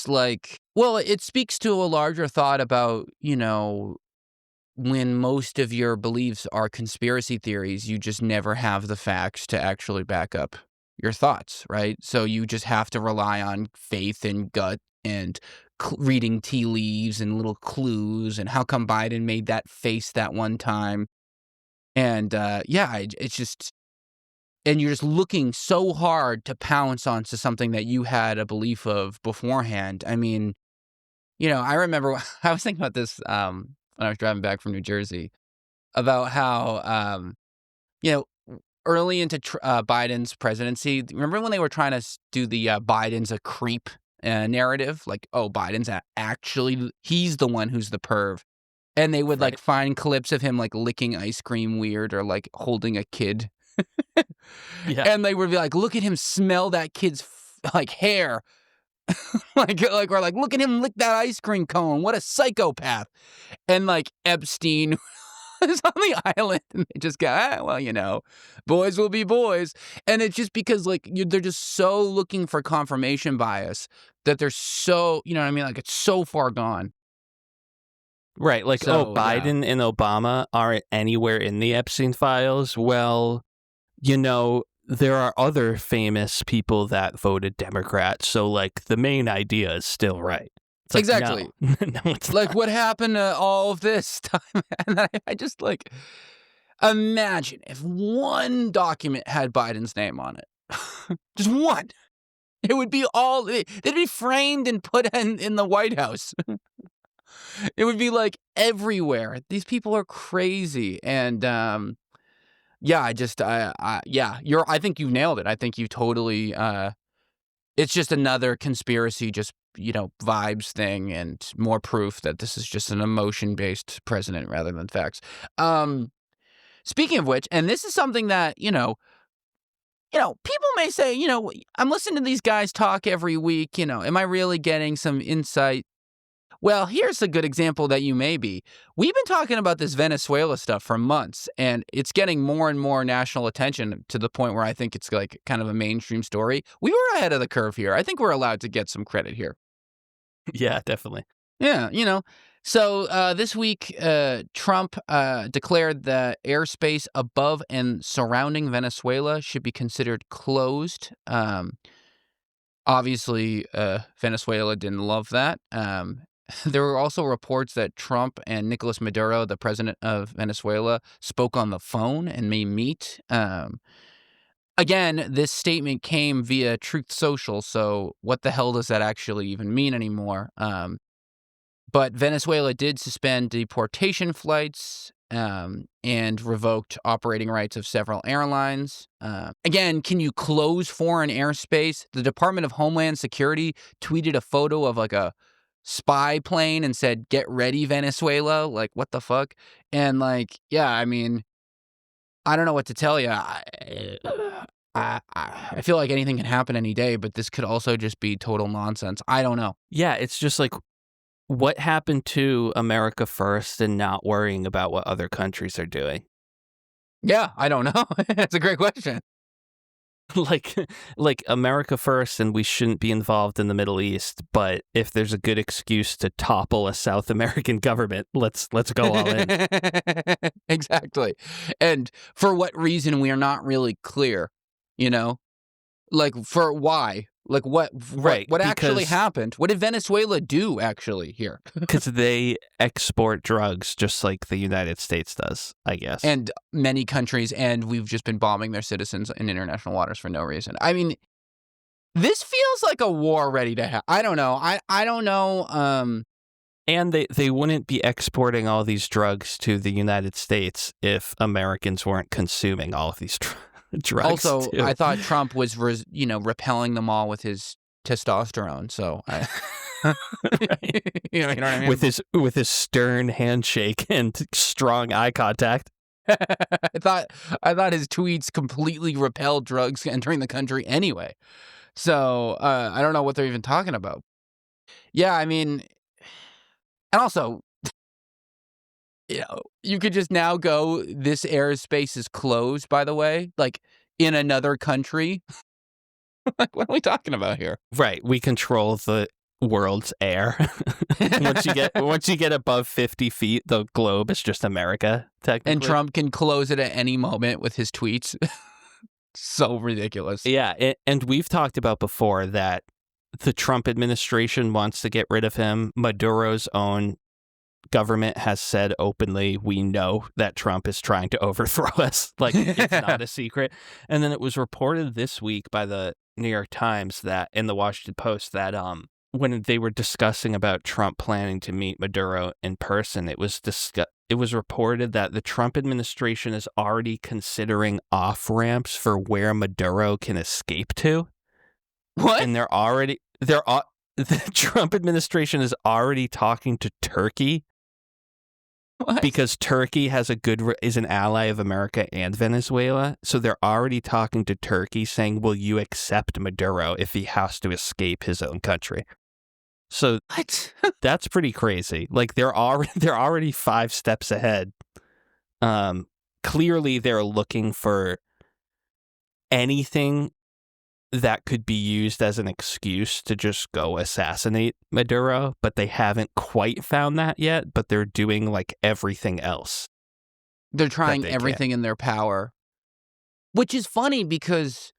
like, well, it speaks to a larger thought about, when most of your beliefs are conspiracy theories, you just never have the facts to actually back up your thoughts, right? So you just have to rely on faith and gut and reading tea leaves and little clues and how come Biden made that face that one time. And it's just, and you're just looking so hard to pounce onto something that you had a belief of beforehand. I mean, I remember I was thinking about this when I was driving back from New Jersey about how, early into Biden's presidency, remember when they were trying to do the Biden's a creep narrative? Like, oh, Biden's actually, he's the one who's the perv. And they would like find clips of him like licking ice cream weird or like holding a kid. Yeah. And they would be like, look at him smell that kid's like hair. or like, look at him lick that ice cream cone. What a psychopath. And like Epstein is on the island and they just go, boys will be boys. And it's just because like they're just so looking for confirmation bias that they're so, like it's so far gone. Right. Like, Biden and Obama aren't anywhere in the Epstein files. Well, there are other famous people that voted Democrat. So, like, the main idea is still right. It's like, exactly. No, it's like, not. What happened to all of this time? And I just, like, imagine if one document had Biden's name on it. Just one. It would be they'd be framed and put in the White House. It would be like everywhere. These people are crazy. And yeah, I think you've nailed it. I think you totally it's just another conspiracy, just, vibes thing and more proof that this is just an emotion-based president rather than facts. Speaking of which, and this is something that, people may say, I'm listening to these guys talk every week, am I really getting some insight? Well, here's a good example that you may be. We've been talking about this Venezuela stuff for months, and it's getting more and more national attention to the point where I think it's like kind of a mainstream story. We were ahead of the curve here. I think we're allowed to get some credit here. Yeah, definitely. Yeah, So this week, Trump declared that airspace above and surrounding Venezuela should be considered closed. Obviously, Venezuela didn't love that. There were also reports that Trump and Nicolas Maduro, the president of Venezuela, spoke on the phone and may meet. Again, this statement came via Truth Social, so what the hell does that actually even mean anymore? But Venezuela did suspend deportation flights and revoked operating rights of several airlines. Again, can you close foreign airspace? The Department of Homeland Security tweeted a photo of like a spy plane and said, "Get ready, Venezuela." Like, what the fuck? And like, yeah, I mean, I don't know what to tell you. I feel like anything can happen any day, but this could also just be total nonsense. I don't know. Yeah, it's just like, what happened to America first and not worrying about what other countries are doing? Yeah, I don't know. That's a great question. like America first, and we shouldn't be involved in the Middle East. But if there's a good excuse to topple a South American government, let's go all in. Exactly. And for what reason, we are not really clear, Like, for why? Like, what actually happened? What did Venezuela do, actually, here? Because they export drugs just like the United States does, I guess. And many countries, and we've just been bombing their citizens in international waters for no reason. I mean, this feels like a war ready to happen. I don't know. I don't know. And they wouldn't be exporting all these drugs to the United States if Americans weren't consuming all of these drugs. Also, too. I thought Trump was, repelling them all with his testosterone. So, you know what I mean? With his stern handshake and strong eye contact. I thought his tweets completely repelled drugs entering the country anyway. So I don't know what they're even talking about. Yeah, I mean, and also, you could just now go, this airspace is closed, by the way, like in another country. Like, what are we talking about here? Right. We control the world's air. once you get above 50 feet, the globe is just America, technically. And Trump can close it at any moment with his tweets. So ridiculous. Yeah. And we've talked about before that the Trump administration wants to get rid of him. Maduro's own government has said openly, we know that Trump is trying to overthrow us. Like, it's not a secret. And then it was reported this week by the New York Times that in the Washington Post that when they were discussing about Trump planning to meet Maduro in person, it was reported that the Trump administration is already considering off ramps for where Maduro can escape to. What? And the Trump administration is already talking to Turkey. What? Because Turkey is an ally of America and Venezuela. So they're already talking to Turkey saying, will you accept Maduro if he has to escape his own country? So what? That's pretty crazy. Like, they're already 5 steps ahead. Clearly they're looking for anything that could be used as an excuse to just go assassinate Maduro, but they haven't quite found that yet, but they're doing like everything else. They're trying everything in their power, which is funny because,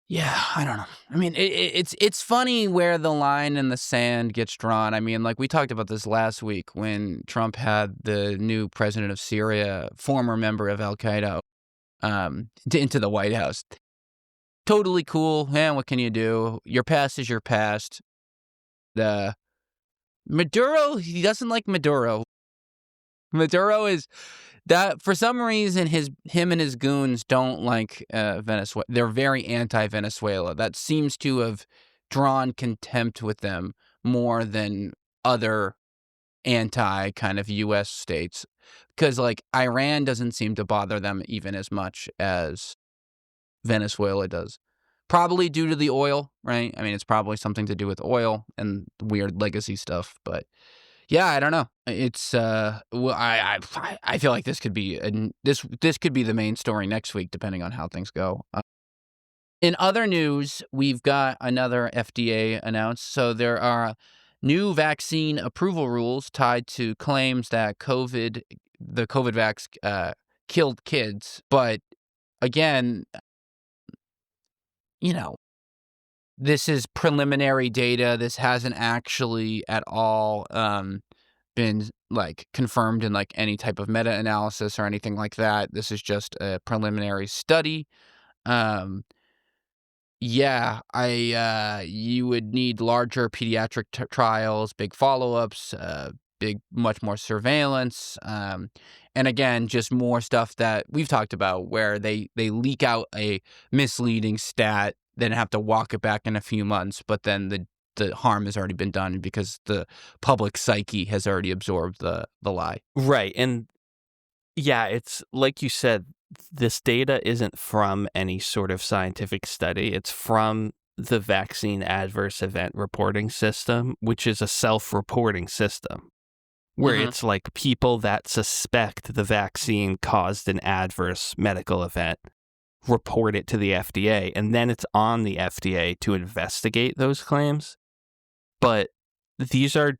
yeah, I don't know. I mean, it's funny where the line in the sand gets drawn. I mean, like we talked about this last week when Trump had the new president of Syria, former member of Al-Qaeda, into the White House. totally cool. Man, what can you do? Your past is your past. The Maduro, he doesn't like Maduro. Maduro is that for some reason him and his goons don't like Venezuela. They're very anti-Venezuela. That seems to have drawn contempt with them more than other anti kind of U.S. states, because like Iran doesn't seem to bother them even as much as Venezuela does. Probably due to the oil, right? I mean, it's probably something to do with oil and weird legacy stuff, but yeah, I don't know. It's well, I feel like this could be this could be the main story next week, depending on how things go. In other news, we've got another FDA announced. So there are new vaccine approval rules tied to claims that the COVID-vax killed kids. But again, you know, this is preliminary data. This hasn't actually at all been like confirmed in like any type of meta-analysis or anything like that. This is just a preliminary study. Yeah, you would need larger pediatric trials, big follow-ups, much more surveillance, and again, just more stuff that we've talked about where they leak out a misleading stat, then have to walk it back in a few months, but then the harm has already been done because the public psyche has already absorbed the lie. Right. And yeah, it's like you said, this data isn't from any sort of scientific study. It's from the vaccine adverse event reporting system, which is a self-reporting system where it's like people that suspect the vaccine caused an adverse medical event report it to the FDA, and then it's on the FDA to investigate those claims. But these are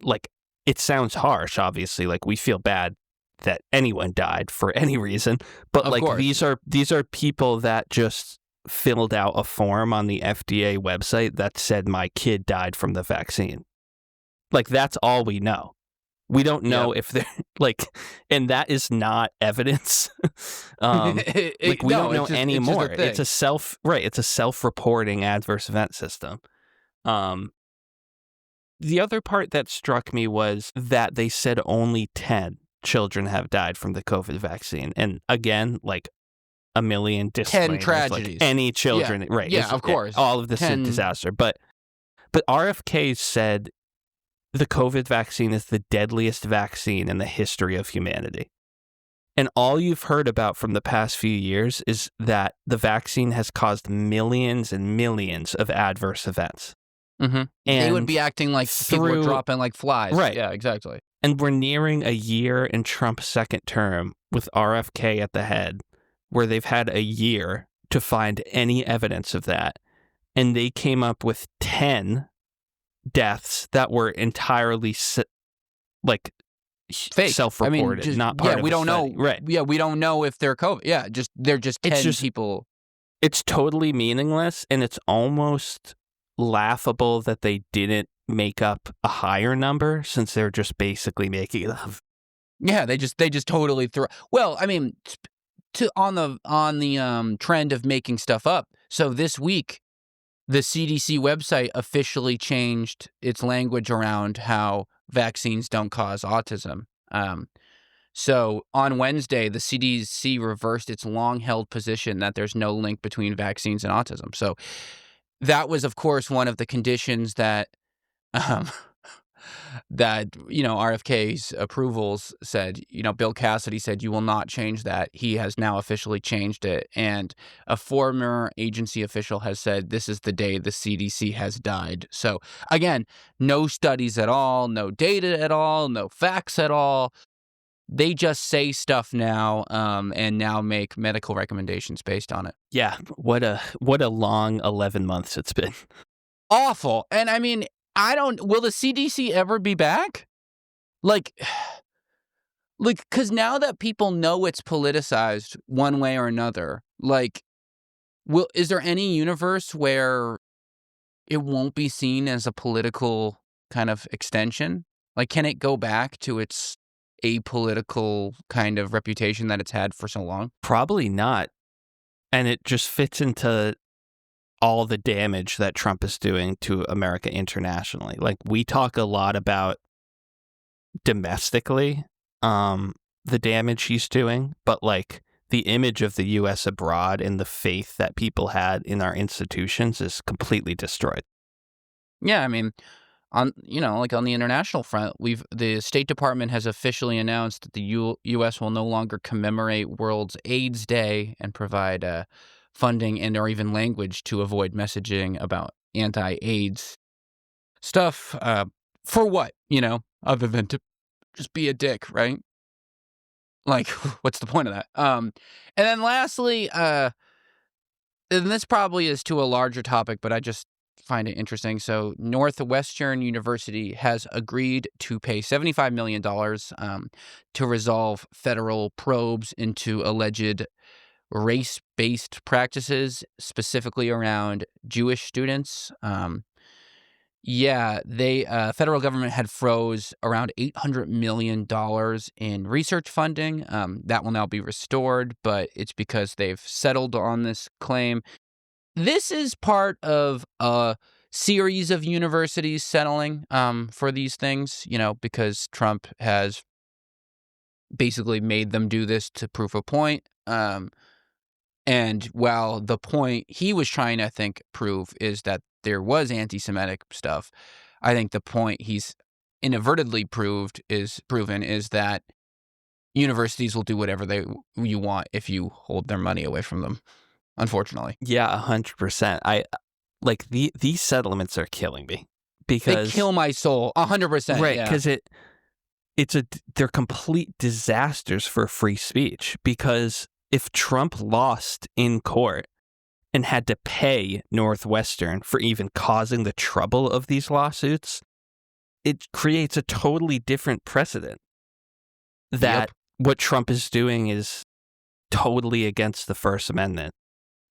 like, it sounds harsh, obviously. Like, we feel bad that anyone died for any reason, but Of like course. these are people that just filled out a form on the FDA website that said my kid died from the vaccine. Like, that's all we know. We don't know if they're like, and that is not evidence. Like, we don't know anymore. It's a self-reporting adverse event system. The other part that struck me was that they said only 10 children have died from the COVID vaccine. And again, like, a million disclaimers. 10 tragedies. Like, any children, right? Yeah, of course. All of this is 10 disaster. But RFK said the COVID vaccine is the deadliest vaccine in the history of humanity. And all you've heard about from the past few years is that the vaccine has caused millions and millions of adverse events. And they would be acting like people were dropping like flies. Right. Yeah, exactly. And we're nearing a year in Trump's second term with RFK at the head, where they've had a year to find any evidence of that. And they came up with 10 deaths that were entirely fake, self-reported, not part of we the don't study. know. Right. Yeah, we don't know if they're COVID. Yeah, they're just 10 people. It's totally meaningless, and it's almost laughable that they didn't make up a higher number, since they're just basically making it up. Yeah, they just totally throw. Well, I mean, on the trend of making stuff up. So this week, the CDC website officially changed its language around how vaccines don't cause autism. So on Wednesday, the CDC reversed its long-held position that there's no link between vaccines and autism. So that was, of course, one of the conditions that RFK's approvals said. Bill Cassidy said, you will not change that. He has now officially changed it. And a former agency official has said, this is the day the CDC has died. So again, no studies at all, no data at all, no facts at all. They just say stuff now, and now make medical recommendations based on it. Yeah, what a long 11 months it's been. Awful. And I mean, will the CDC ever be back? Like, because now that people know it's politicized one way or another, like, is there any universe where it won't be seen as a political kind of extension? Like, can it go back to its apolitical kind of reputation that it's had for so long? Probably not. And it just fits into all the damage that Trump is doing to America internationally. Like, we talk a lot about domestically the damage he's doing, but like the image of the U.S. abroad and the faith that people had in our institutions is completely destroyed. Yeah, I mean, on like on the international front, the State Department has officially announced that the U.S. will no longer commemorate World's AIDS Day and provide funding and or even language to avoid messaging about anti-AIDS stuff. For what, other than to just be a dick, right? Like, what's the point of that? And then lastly, and this probably is to a larger topic, but I just find it interesting. So Northwestern University has agreed to pay $75 million to resolve federal probes into alleged race-based practices, specifically around Jewish students. Federal government had froze around $800 million in research funding. That will now be restored, but it's because they've settled on this claim. This is part of a series of universities settling for these things, because Trump has basically made them do this to prove a point. And while the point he was trying to, I think, prove is that there was anti-Semitic stuff, I think the point he's inadvertently proven is that universities will do whatever you want if you hold their money away from them, unfortunately. Yeah, 100%. I like these settlements are killing me They because kill my soul, 100%. right, Yeah. because they're complete disasters for free speech. Because if Trump lost in court and had to pay Northwestern for even causing the trouble of these lawsuits, it creates a totally different precedent that what Trump is doing is totally against the First Amendment.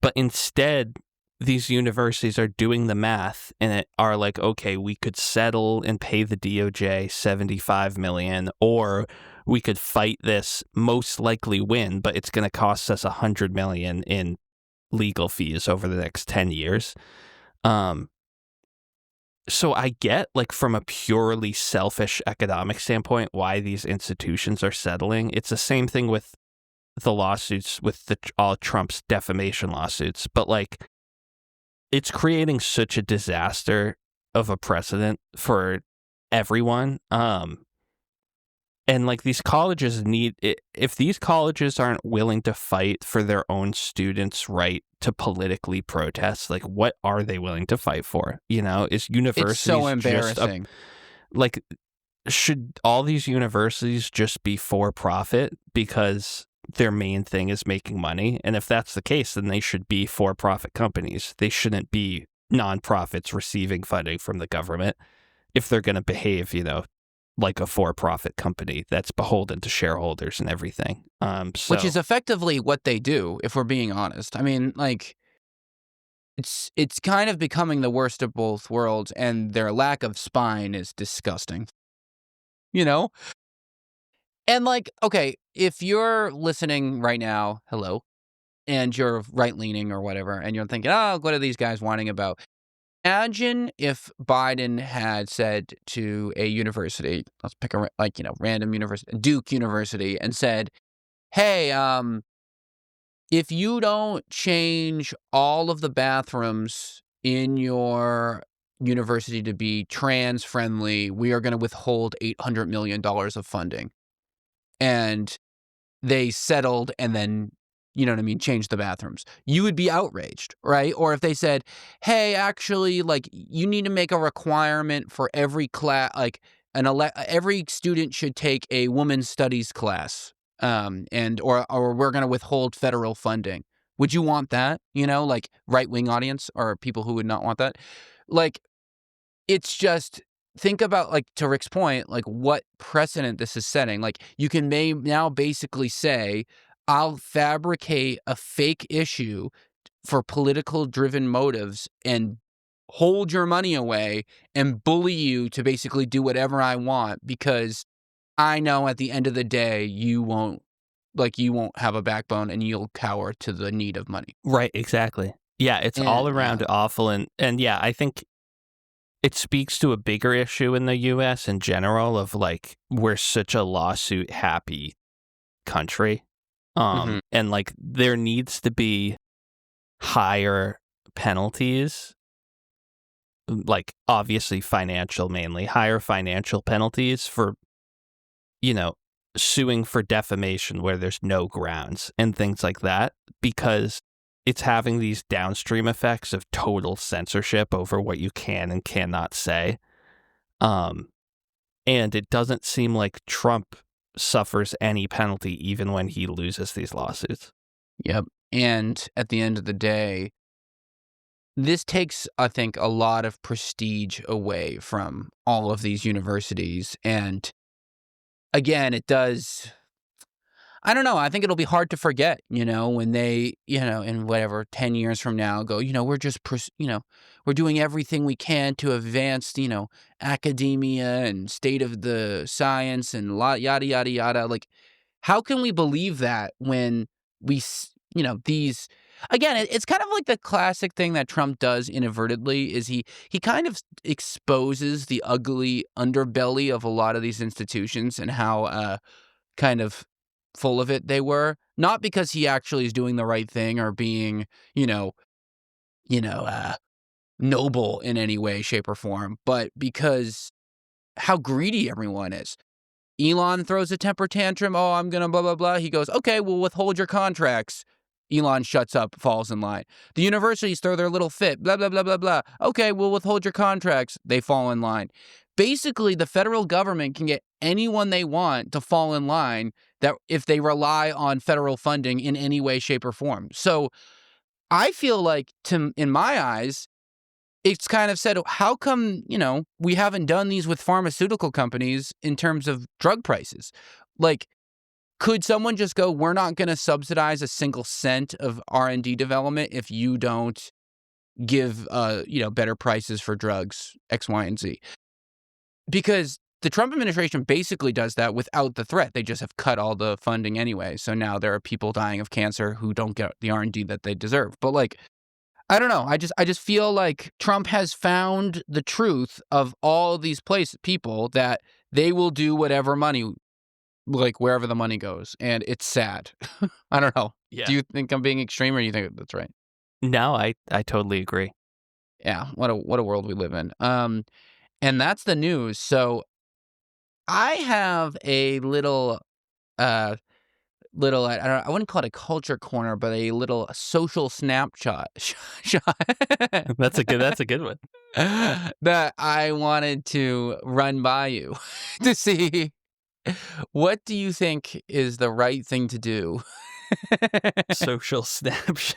But instead, these universities are doing the math and are like, okay, we could settle and pay the DOJ $75 million, or we could fight this, most likely win, but it's going to cost us $100 million in legal fees over the next 10 years. So I get, like, from a purely selfish economic standpoint, why these institutions are settling. It's the same thing with the lawsuits, with all Trump's defamation lawsuits, but like, it's creating such a disaster of a precedent for everyone. And like, these colleges if these colleges aren't willing to fight for their own students' right to politically protest, like, what are they willing to fight for? Is universities It's so embarrassing. Should all these universities just be for profit because their main thing is making money? And if that's the case, then they should be for-profit companies. They shouldn't be nonprofits receiving funding from the government if they're going to behave, like a for-profit company that's beholden to shareholders and everything. Which is effectively what they do, if we're being honest. I mean, like, it's kind of becoming the worst of both worlds, and their lack of spine is disgusting. And like, okay, if you're listening right now, hello, and you're right-leaning or whatever, and you're thinking, oh, what are these guys whining about? Imagine if Biden had said to a university, let's pick a random university, Duke University, and said, hey, if you don't change all of the bathrooms in your university to be trans-friendly, we are going to withhold $800 million of funding. And they settled and then, changed the bathrooms. You would be outraged, right? Or if they said, hey, actually, like, you need to make a requirement for every class, like, every student should take a women's studies class, or we're going to withhold federal funding. Would you want that? Like, right-wing audience or people who would not want that? Like, it's just, think about, like, to Rick's point, like, what precedent this is setting. Like, you can now basically say, I'll fabricate a fake issue for political-driven motives and hold your money away and bully you to basically do whatever I want, because I know at the end of the day you won't like you won't have a backbone and you'll cower to the need of money. Right, exactly. Yeah, it's all And around awful, and yeah, I think it speaks to a bigger issue in the US in general of like we're such a lawsuit happy country. mhm. And like there needs to be higher penalties, like obviously financial mainly, higher financial penalties for, you know, suing for defamation where there's no grounds and things like that, because it's having these downstream effects of total censorship over what you can and cannot say. And it doesn't seem like Trump suffers any penalty even when he loses these lawsuits. Yep. And at the end of the day, this takes, I think, a lot of prestige away from all of these universities. And again, it does. I don't know. I think it'll be hard to forget, when they, in whatever 10 years from now go, we're just, we're doing everything we can to advance, academia and state of the science and yada, yada, yada. Like, how can we believe that when these, again, it's kind of like the classic thing that Trump does inadvertently is he kind of exposes the ugly underbelly of a lot of these institutions and how, kind of full of it they were, not because he actually is doing the right thing or being, noble in any way, shape, or form, but because how greedy everyone is. Elon throws a temper tantrum. Oh, I'm going to blah, blah, blah. He goes, okay, we'll withhold your contracts. Elon shuts up, falls in line. The universities throw their little fit. Blah, blah, blah, blah, blah. Okay, we'll withhold your contracts. They fall in line. Basically, the federal government can get anyone they want to fall in line that if they rely on federal funding in any way, shape, or form. So I feel like, in my eyes, it's kind of said, how come, we haven't done these with pharmaceutical companies in terms of drug prices? Like, could someone just go, we're not going to subsidize a single cent of R&D development if you don't give, better prices for drugs, X, Y, and Z? Because the Trump administration basically does that without the threat. They just have cut all the funding anyway. So now there are people dying of cancer who don't get the R&D that they deserve. But like, I don't know. I just feel like Trump has found the truth of all these people that they will do whatever money, like wherever the money goes. And it's sad. I don't know. Yeah. Do you think I'm being extreme or do you think that's right? No, I totally agree. Yeah. What a world we live in. And that's the news. So I have a little, I wouldn't call it a culture corner, but a little social snapshot shot That's a good one. that I wanted to run by you to see what do you think is the right thing to do Social snapshot.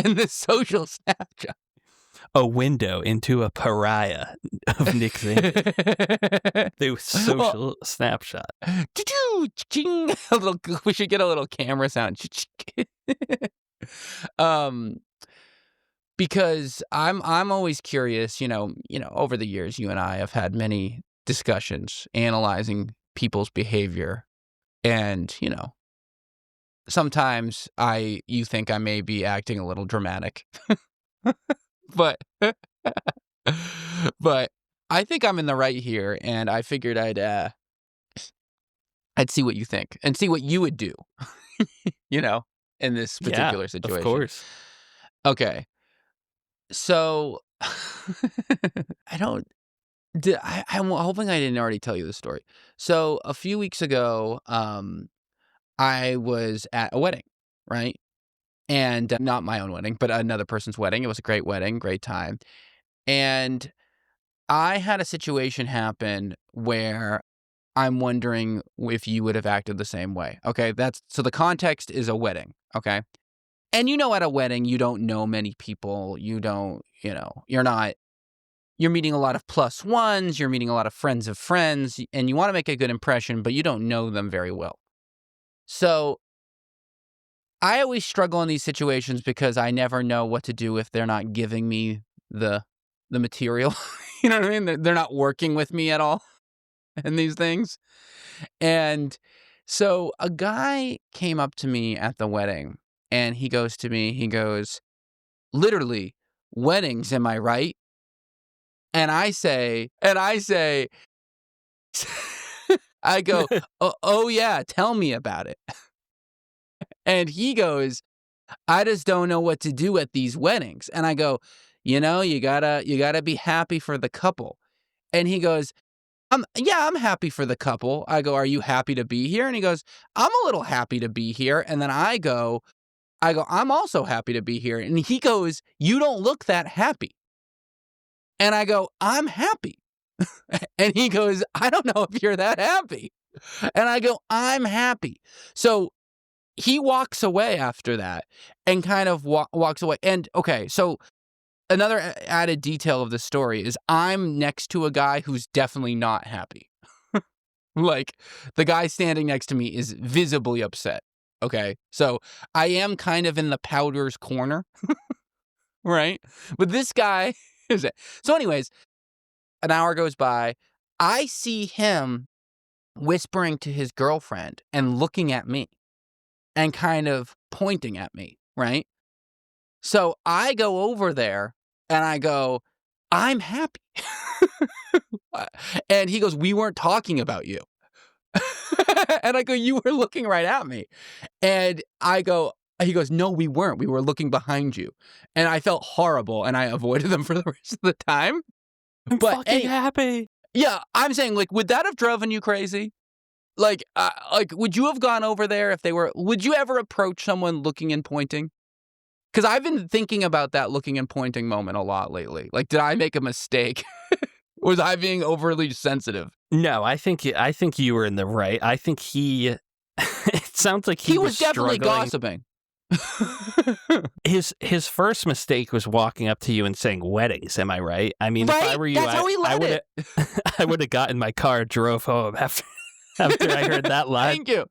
in this social snapshot. A window into a pariah of Nick Zane. The social snapshot. Ching, we should get a little camera sound. Because I'm always curious, over the years you and I have had many discussions analyzing people's behavior, and sometimes you think I may be acting a little dramatic. but but I think I'm in the right here, and I figured I'd see what you think and see what you would do, in this particular situation. Of course. Okay. So I'm hoping I didn't already tell you the story. So a few weeks ago, I was at a wedding, right? And not my own wedding, but another person's wedding. It was a great wedding, great time. And I had a situation happen where I'm wondering if you would have acted the same way. Okay, so the context is a wedding, okay? And at a wedding, you don't know many people. You don't, you're meeting a lot of plus ones, you're meeting a lot of friends of friends, and you want to make a good impression, but you don't know them very well. So I always struggle in these situations because I never know what to do if they're not giving me the material. You know what I mean? They're not working with me at all in these things. And So a guy came up to me at the wedding and he goes to me, he goes, literally, weddings, am I right? And I say, I go, oh yeah, tell me about it. And he goes, I just don't know what to do at these weddings. And I go, you gotta be happy for the couple. And he goes, I'm happy for the couple. I go, are you happy to be here? And he goes, I'm a little happy to be here. And then I go, I'm also happy to be here. And he goes, you don't look that happy. And I go, I'm happy. And he goes, I don't know if you're that happy. And I go, I'm happy. So he walks away after that and kind of walks away. And okay, so another added detail of the story is I'm next to a guy who's definitely not happy. Like, the guy standing next to me is visibly upset. Okay, so I am kind of in the powder's corner, right? But this guy is it. So anyways, an hour goes by. I see him whispering to his girlfriend and looking at me and kind of pointing at me, right? So I go over there and I go, I'm happy. And he goes, we weren't talking about you. And I go, you were looking right at me. And he goes, no, we weren't. We were looking behind you. And I felt horrible and I avoided them for the rest of the time. I'm fucking happy. Yeah, I'm saying, like, would that have driven you crazy? Like, would you have gone over there if would you ever approach someone looking and pointing? Because I've been thinking about that looking and pointing moment a lot lately. Like, did I make a mistake? Was I being overly sensitive? No, I think you were in the right. I think it sounds like he was definitely struggling. Gossiping. His first mistake was walking up to you and saying weddings, am I right? I mean, right? If I were you, That's how he led it. I would have gotten in my car, drove home after I heard that line. Thank you.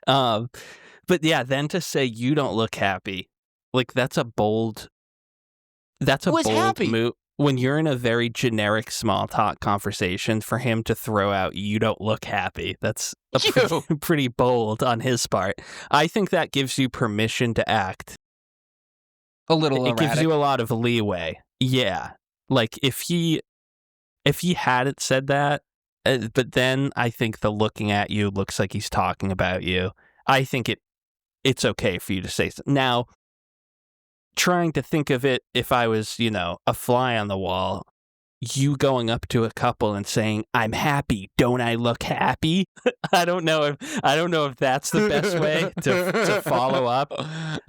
But yeah, then to say you don't look happy, like that's a bold move. When you're in a very generic small talk conversation, for him to throw out you don't look happy, that's pretty bold on his part. I think that gives you permission to act a little erratic. It gives you a lot of leeway. Yeah. Like if he hadn't said that, but then I think the looking at you looks like he's talking about you. I think it's okay for you to say so. Now, trying to think of it, if I was, a fly on the wall, you going up to a couple and saying, "I'm happy, don't I look happy?" I don't know if that's the best way to follow up.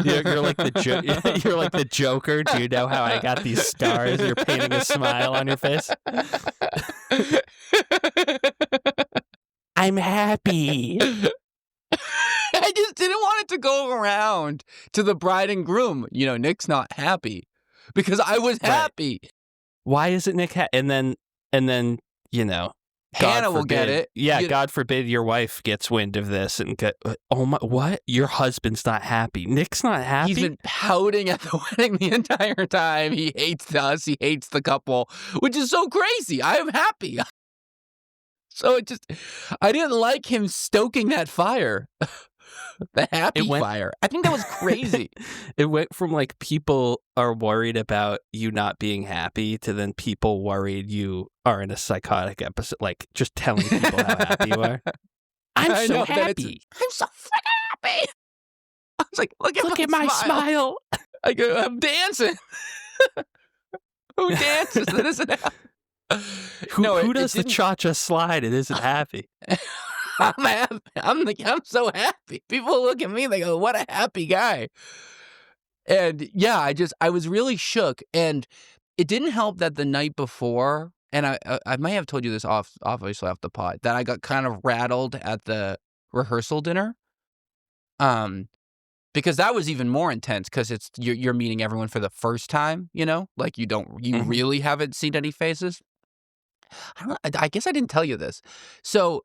You're like the Joker. Do you know how I got these stars? You're painting a smile on your face. I'm happy. I just didn't want it to go around to the bride and groom. Nick's not happy because I was happy. Right. Why is it Nick? And then, Hannah will get it. Yeah, God forbid your wife gets wind of this and oh my, what? Your husband's not happy. Nick's not happy. He's been pouting at the wedding the entire time. He hates us. He hates the couple, which is so crazy. I am happy. So I didn't like him stoking that fire. The happy fire. I think that was crazy. It went from like people are worried about you not being happy to then people worried you are in a psychotic episode, like just telling people how happy you are. I'm so happy. I'm so freaking happy. I was like, look at my smile. I go, I'm dancing. Who dances that isn't happy? Who does the cha-cha slide and isn't happy? I'm happy. I'm so happy. People look at me, they go, what a happy guy. And yeah, I was really shook. And it didn't help that the night before, and I may have told you this obviously off the pod, that I got kind of rattled at the rehearsal dinner. Because that was even more intense because you're meeting everyone for the first time, like you really haven't seen any faces. I guess I didn't tell you this. So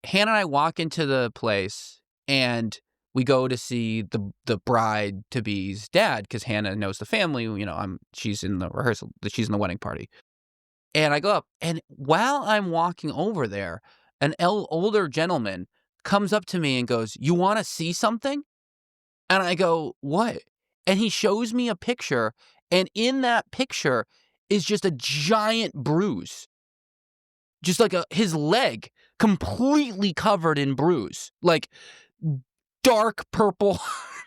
Hannah and I walk into the place and we go to see the bride-to-be's dad because Hannah knows the family. She's in the rehearsal. She's in the wedding party. And I go up, and while I'm walking over there, an older gentleman comes up to me and goes, "You want to see something?" And I go, "What?" And he shows me a picture, and in that picture is just a giant bruise. Just like his leg completely covered in bruise. Like dark purple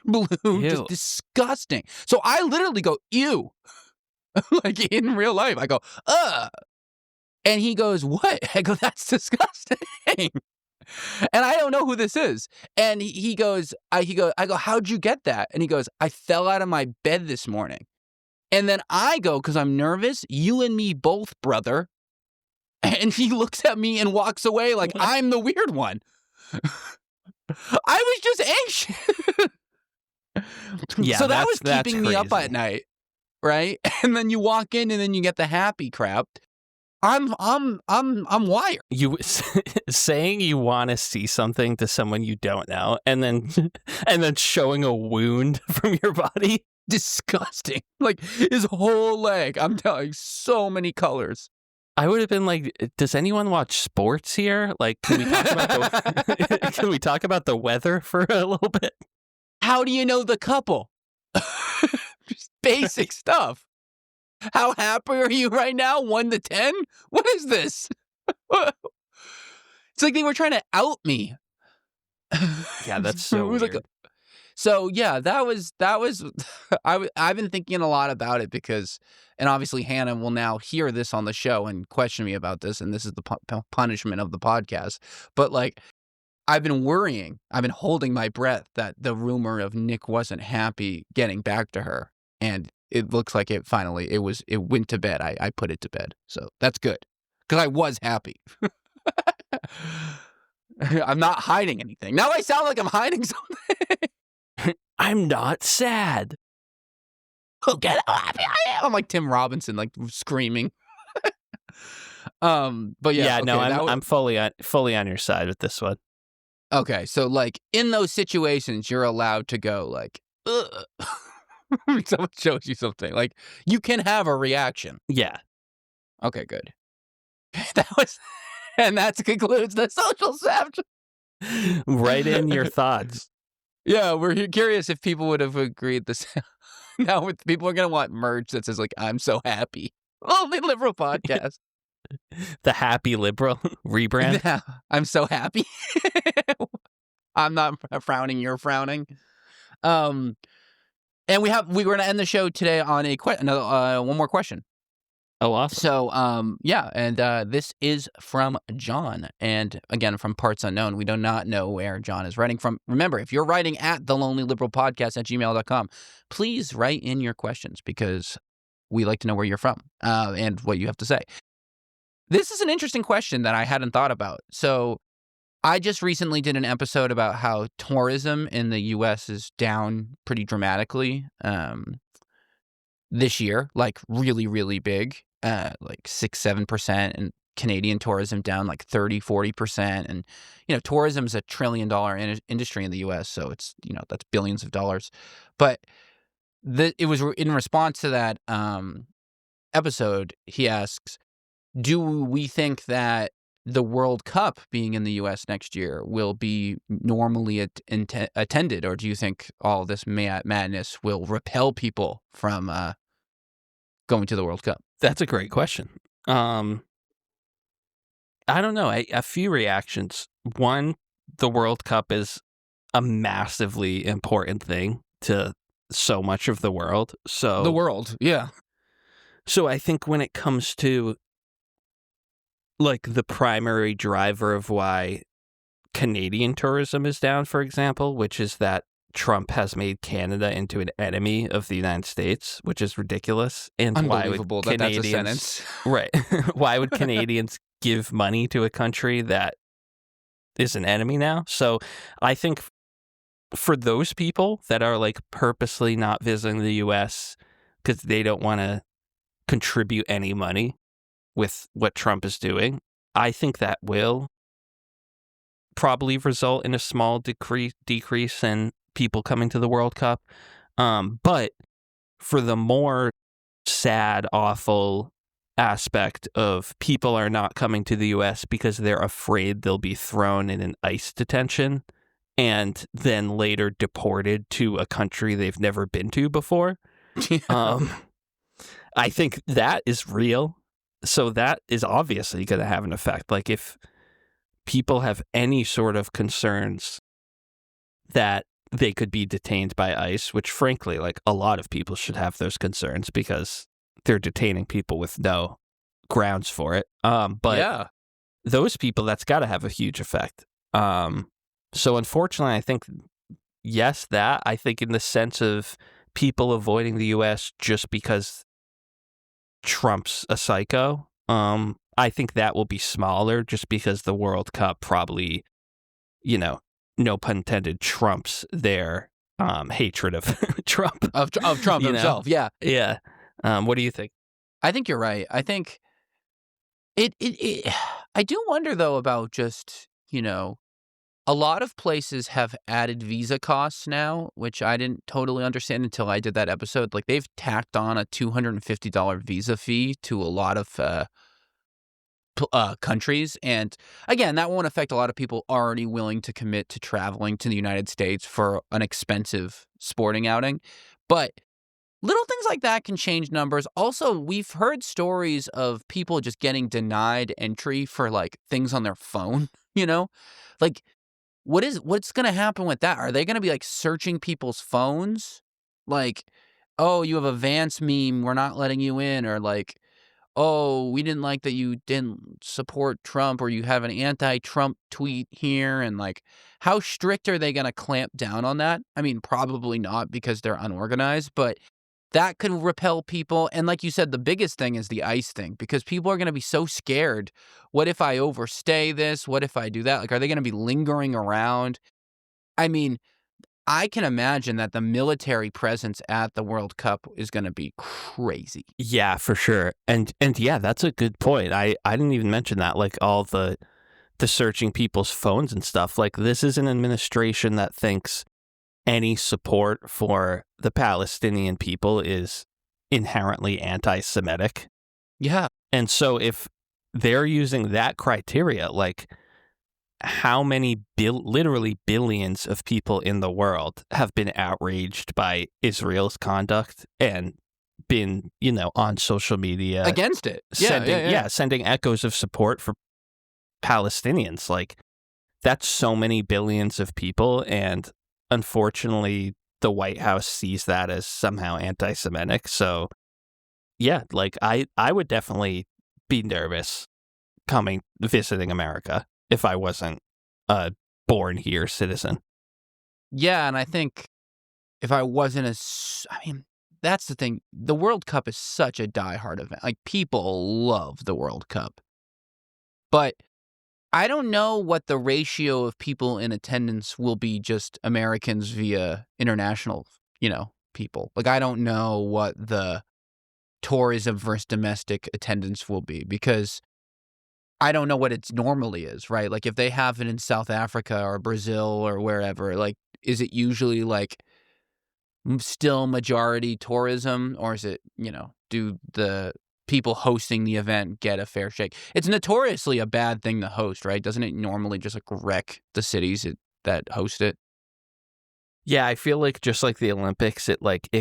blue, Ew. just disgusting. So I literally go, "Ew." Like in real life. I go, "Ugh." And he goes, "What?" I go, "That's disgusting." And I don't know who this is. And he goes, I go, "How'd you get that?" And he goes, "I fell out of my bed this morning." And then I go, because I'm nervous, "You and me both, brother." And he looks at me and walks away like I'm the weird one. I was just anxious. Yeah, So that was that's keeping me up crazy. at night, right? And then you walk in and then you get the happy crap. I'm wired. You saying you want to see something to someone you don't know, and then showing a wound from your body. Disgusting. Like his whole leg. I'm telling you, so many colors. I would have been like, "Does anyone watch sports here? Like, can we talk about can we talk about the weather for a little bit?" How do you know the couple? Just basic stuff. How happy are you right now? 1 to 10? What is this? It's like they were trying to out me. Yeah, that's so It was weird. like so yeah, that was I've been thinking a lot about it because, and obviously Hannah will now hear this on the show and question me about this, and this is the punishment of the podcast. But like, I've been worrying, I've been holding my breath that the rumor of Nick wasn't happy getting back to her, and it looks like it went to bed. I put it to bed, so that's good because I was happy. I'm not hiding anything. Now I sound like I'm hiding something. I'm not sad. Look at how happy I am. I'm like Tim Robinson, like screaming. But yeah, No, okay, I'm fully on your side with this one. okay. So like in those situations, you're allowed to go like, ugh. Someone shows you something, like you can have a reaction. Yeah. Okay, good. And that concludes the social section. Write in your thoughts. Yeah, we're curious if people would have agreed this. Now people are gonna want merch that says like "I'm so happy." Only liberal podcast. The happy liberal rebrand. Yeah, I'm so happy. I'm not frowning. You're frowning. And we're gonna end the show today on one more question. Oh, awesome. So, yeah, and this is from John, and again, from Parts Unknown. We do not know where John is writing from. Remember, if you're writing at thelonelyliberalpodcast@gmail.com, please write in your questions because we like to know where you're from and what you have to say. This is an interesting question that I hadn't thought about. So, I just recently did an episode about how tourism in the U.S. is down pretty dramatically this year, like really, really big. Like 6-7%, and Canadian tourism down like 30-40%. And, tourism is $1 trillion industry in the US. So it's, that's billions of dollars. But it was in response to that episode, he asks, do we think that the World Cup being in the US next year will be normally attended? Or do you think all this madness will repel people from going to the World Cup? That's a great question. I don't know. A few reactions. One, the World Cup is a massively important thing to so much of the world. So the world, yeah. So I think when it comes to like the primary driver of why Canadian tourism is down, for example, which is that Trump has made Canada into an enemy of the United States, which is ridiculous. And unbelievable why would that's a sentence. Right. Why would Canadians give money to a country that is an enemy now? So I think for those people that are like purposely not visiting the U.S. because they don't want to contribute any money with what Trump is doing, I think that will probably result in a small decrease in people coming to the World Cup. But for the more sad, awful, aspect of people are not coming to the U.S. because they're afraid they'll be thrown in an ICE detention and then later deported to a country they've never been to before. I think that is real. So that is obviously going to have an effect. Like if people have any sort of concerns that they could be detained by ICE, which frankly, like a lot of people should have those concerns because they're detaining people with no grounds for it. But those people, that's got to have a huge effect. So unfortunately, I think, yes, I think in the sense of people avoiding the U.S. just because Trump's a psycho, I think that will be smaller just because the World Cup probably, no pun intended, trumps their hatred of Trump. Of Trump himself, yeah. Yeah. What do you think? I think you're right. I think it I do wonder, though, about just, a lot of places have added visa costs now, which I didn't totally understand until I did that episode. Like, they've tacked on a $250 visa fee to a lot of countries. And again, that won't affect a lot of people already willing to commit to traveling to the United States for an expensive sporting outing. But little things like that can change numbers. Also, we've heard stories of people just getting denied entry for like things on their phone, Like, what's going to happen with that? Are they going to be like searching people's phones? Like, oh, you have a Vance meme, we're not letting you in, or like, oh, we didn't like that you didn't support Trump, or you have an anti-Trump tweet here, and like, how strict are they going to clamp down on that? I mean, probably not because they're unorganized, but that could repel people. And like you said, the biggest thing is the ICE thing, because people are going to be so scared. What if I overstay this? What if I do that? Like, are they going to be lingering around? I mean, I can imagine that the military presence at the World Cup is going to be crazy. Yeah, for sure. And yeah, that's a good point. I didn't even mention that, like all the searching people's phones and stuff. Like, this is an administration that thinks any support for the Palestinian people is inherently anti-Semitic. Yeah. And so if they're using that criteria, like how many literally billions of people in the world have been outraged by Israel's conduct and been, on social media against it. Sending echoes of support for Palestinians. Like, that's so many billions of people, and unfortunately, the White House sees that as somehow anti-Semitic. So, yeah, like I would definitely be nervous visiting America if I wasn't a born here citizen. Yeah, and I think if I wasn't that's the thing. The World Cup is such a diehard event. Like, people love the World Cup. But I don't know what the ratio of people in attendance will be, just Americans via international, people. Like, I don't know what the tourism versus domestic attendance will be, because I don't know what it normally is, right? Like, if they have it in South Africa or Brazil or wherever, like, is it usually like still majority tourism, or is it, do the people hosting the event get a fair shake? It's notoriously a bad thing to host, right? Doesn't it normally just like wreck the cities that host it? Yeah, I feel like just like the Olympics, it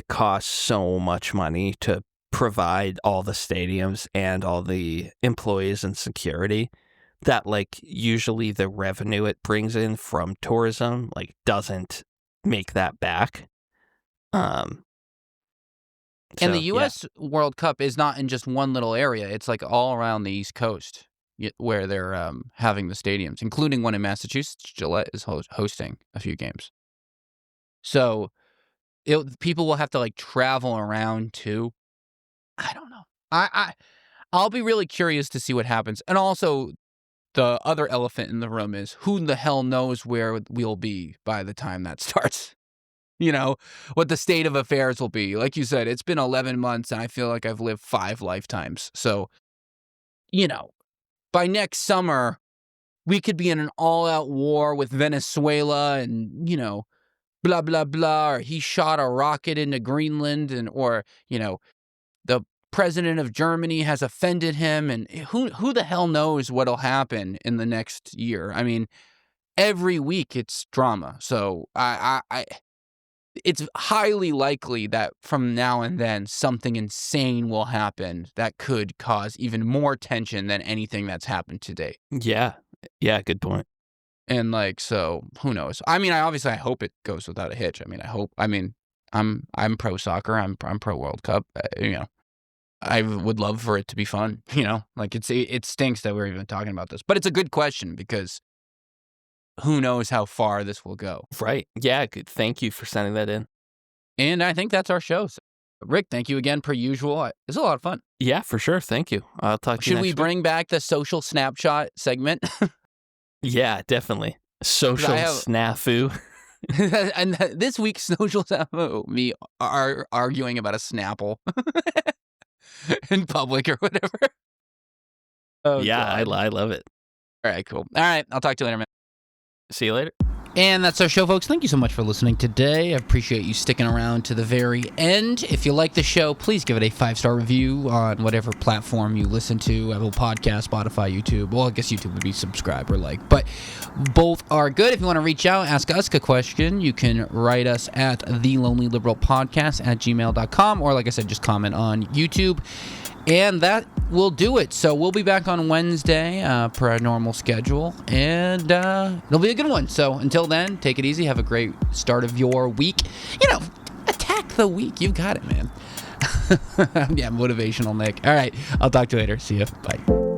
costs so much money to provide all the stadiums and all the employees and security that like usually the revenue it brings in from tourism like doesn't make that back. And the U.S. World Cup is not in just one little area. It's like all around the East Coast where they're having the stadiums, including one in Massachusetts. Gillette is hosting a few games. So people will have to like travel around too. I don't know. I'll be really curious to see what happens. And also, the other elephant in the room is, who the hell knows where we'll be by the time that starts? What the state of affairs will be. Like you said, it's been 11 months and I feel like I've lived 5 lifetimes. So, by next summer, we could be in an all-out war with Venezuela and, blah, blah, blah, or he shot a rocket into Greenland, or, the president of Germany has offended him, and who the hell knows what'll happen in the next year. I mean, every week it's drama. So it's highly likely that from now and then something insane will happen that could cause even more tension than anything that's happened to date. Yeah, good point. And like, so who knows? I mean, I hope it goes without a hitch. I'm pro soccer. I'm pro World Cup. I would love for it to be fun. Like it stinks that we're even talking about this, but it's a good question because who knows how far this will go. Right. Yeah. Good. Thank you for sending that in. And I think that's our show. So, Rick, thank you again per usual. It's a lot of fun. Yeah, for sure. Thank you. I'll talk to you next week. Should we bring back the social snapshot segment? Yeah, definitely. Social snafu. And this week's social snafu, me arguing about a Snapple in public or whatever. Oh, yeah, I love it. All right, cool. All right, I'll talk to you later, man. See you later. And that's our show, folks. Thank you so much for listening today. I appreciate you sticking around to the very end. If you like the show, please give it a 5-star review on whatever platform you listen to, Apple Podcasts, Spotify, YouTube. Well, I guess YouTube would be subscribe or like, but both are good. If you want to reach out, ask us a question, you can write us at thelonelyliberalpodcast@gmail.com, or like I said, just comment on YouTube. And that will do it. So we'll be back on Wednesday per our normal schedule. And it'll be a good one. So until then, take it easy. Have a great start of your week. Attack the week. You've got it, man. Yeah, motivational Nick. All right. I'll talk to you later. See ya. Bye.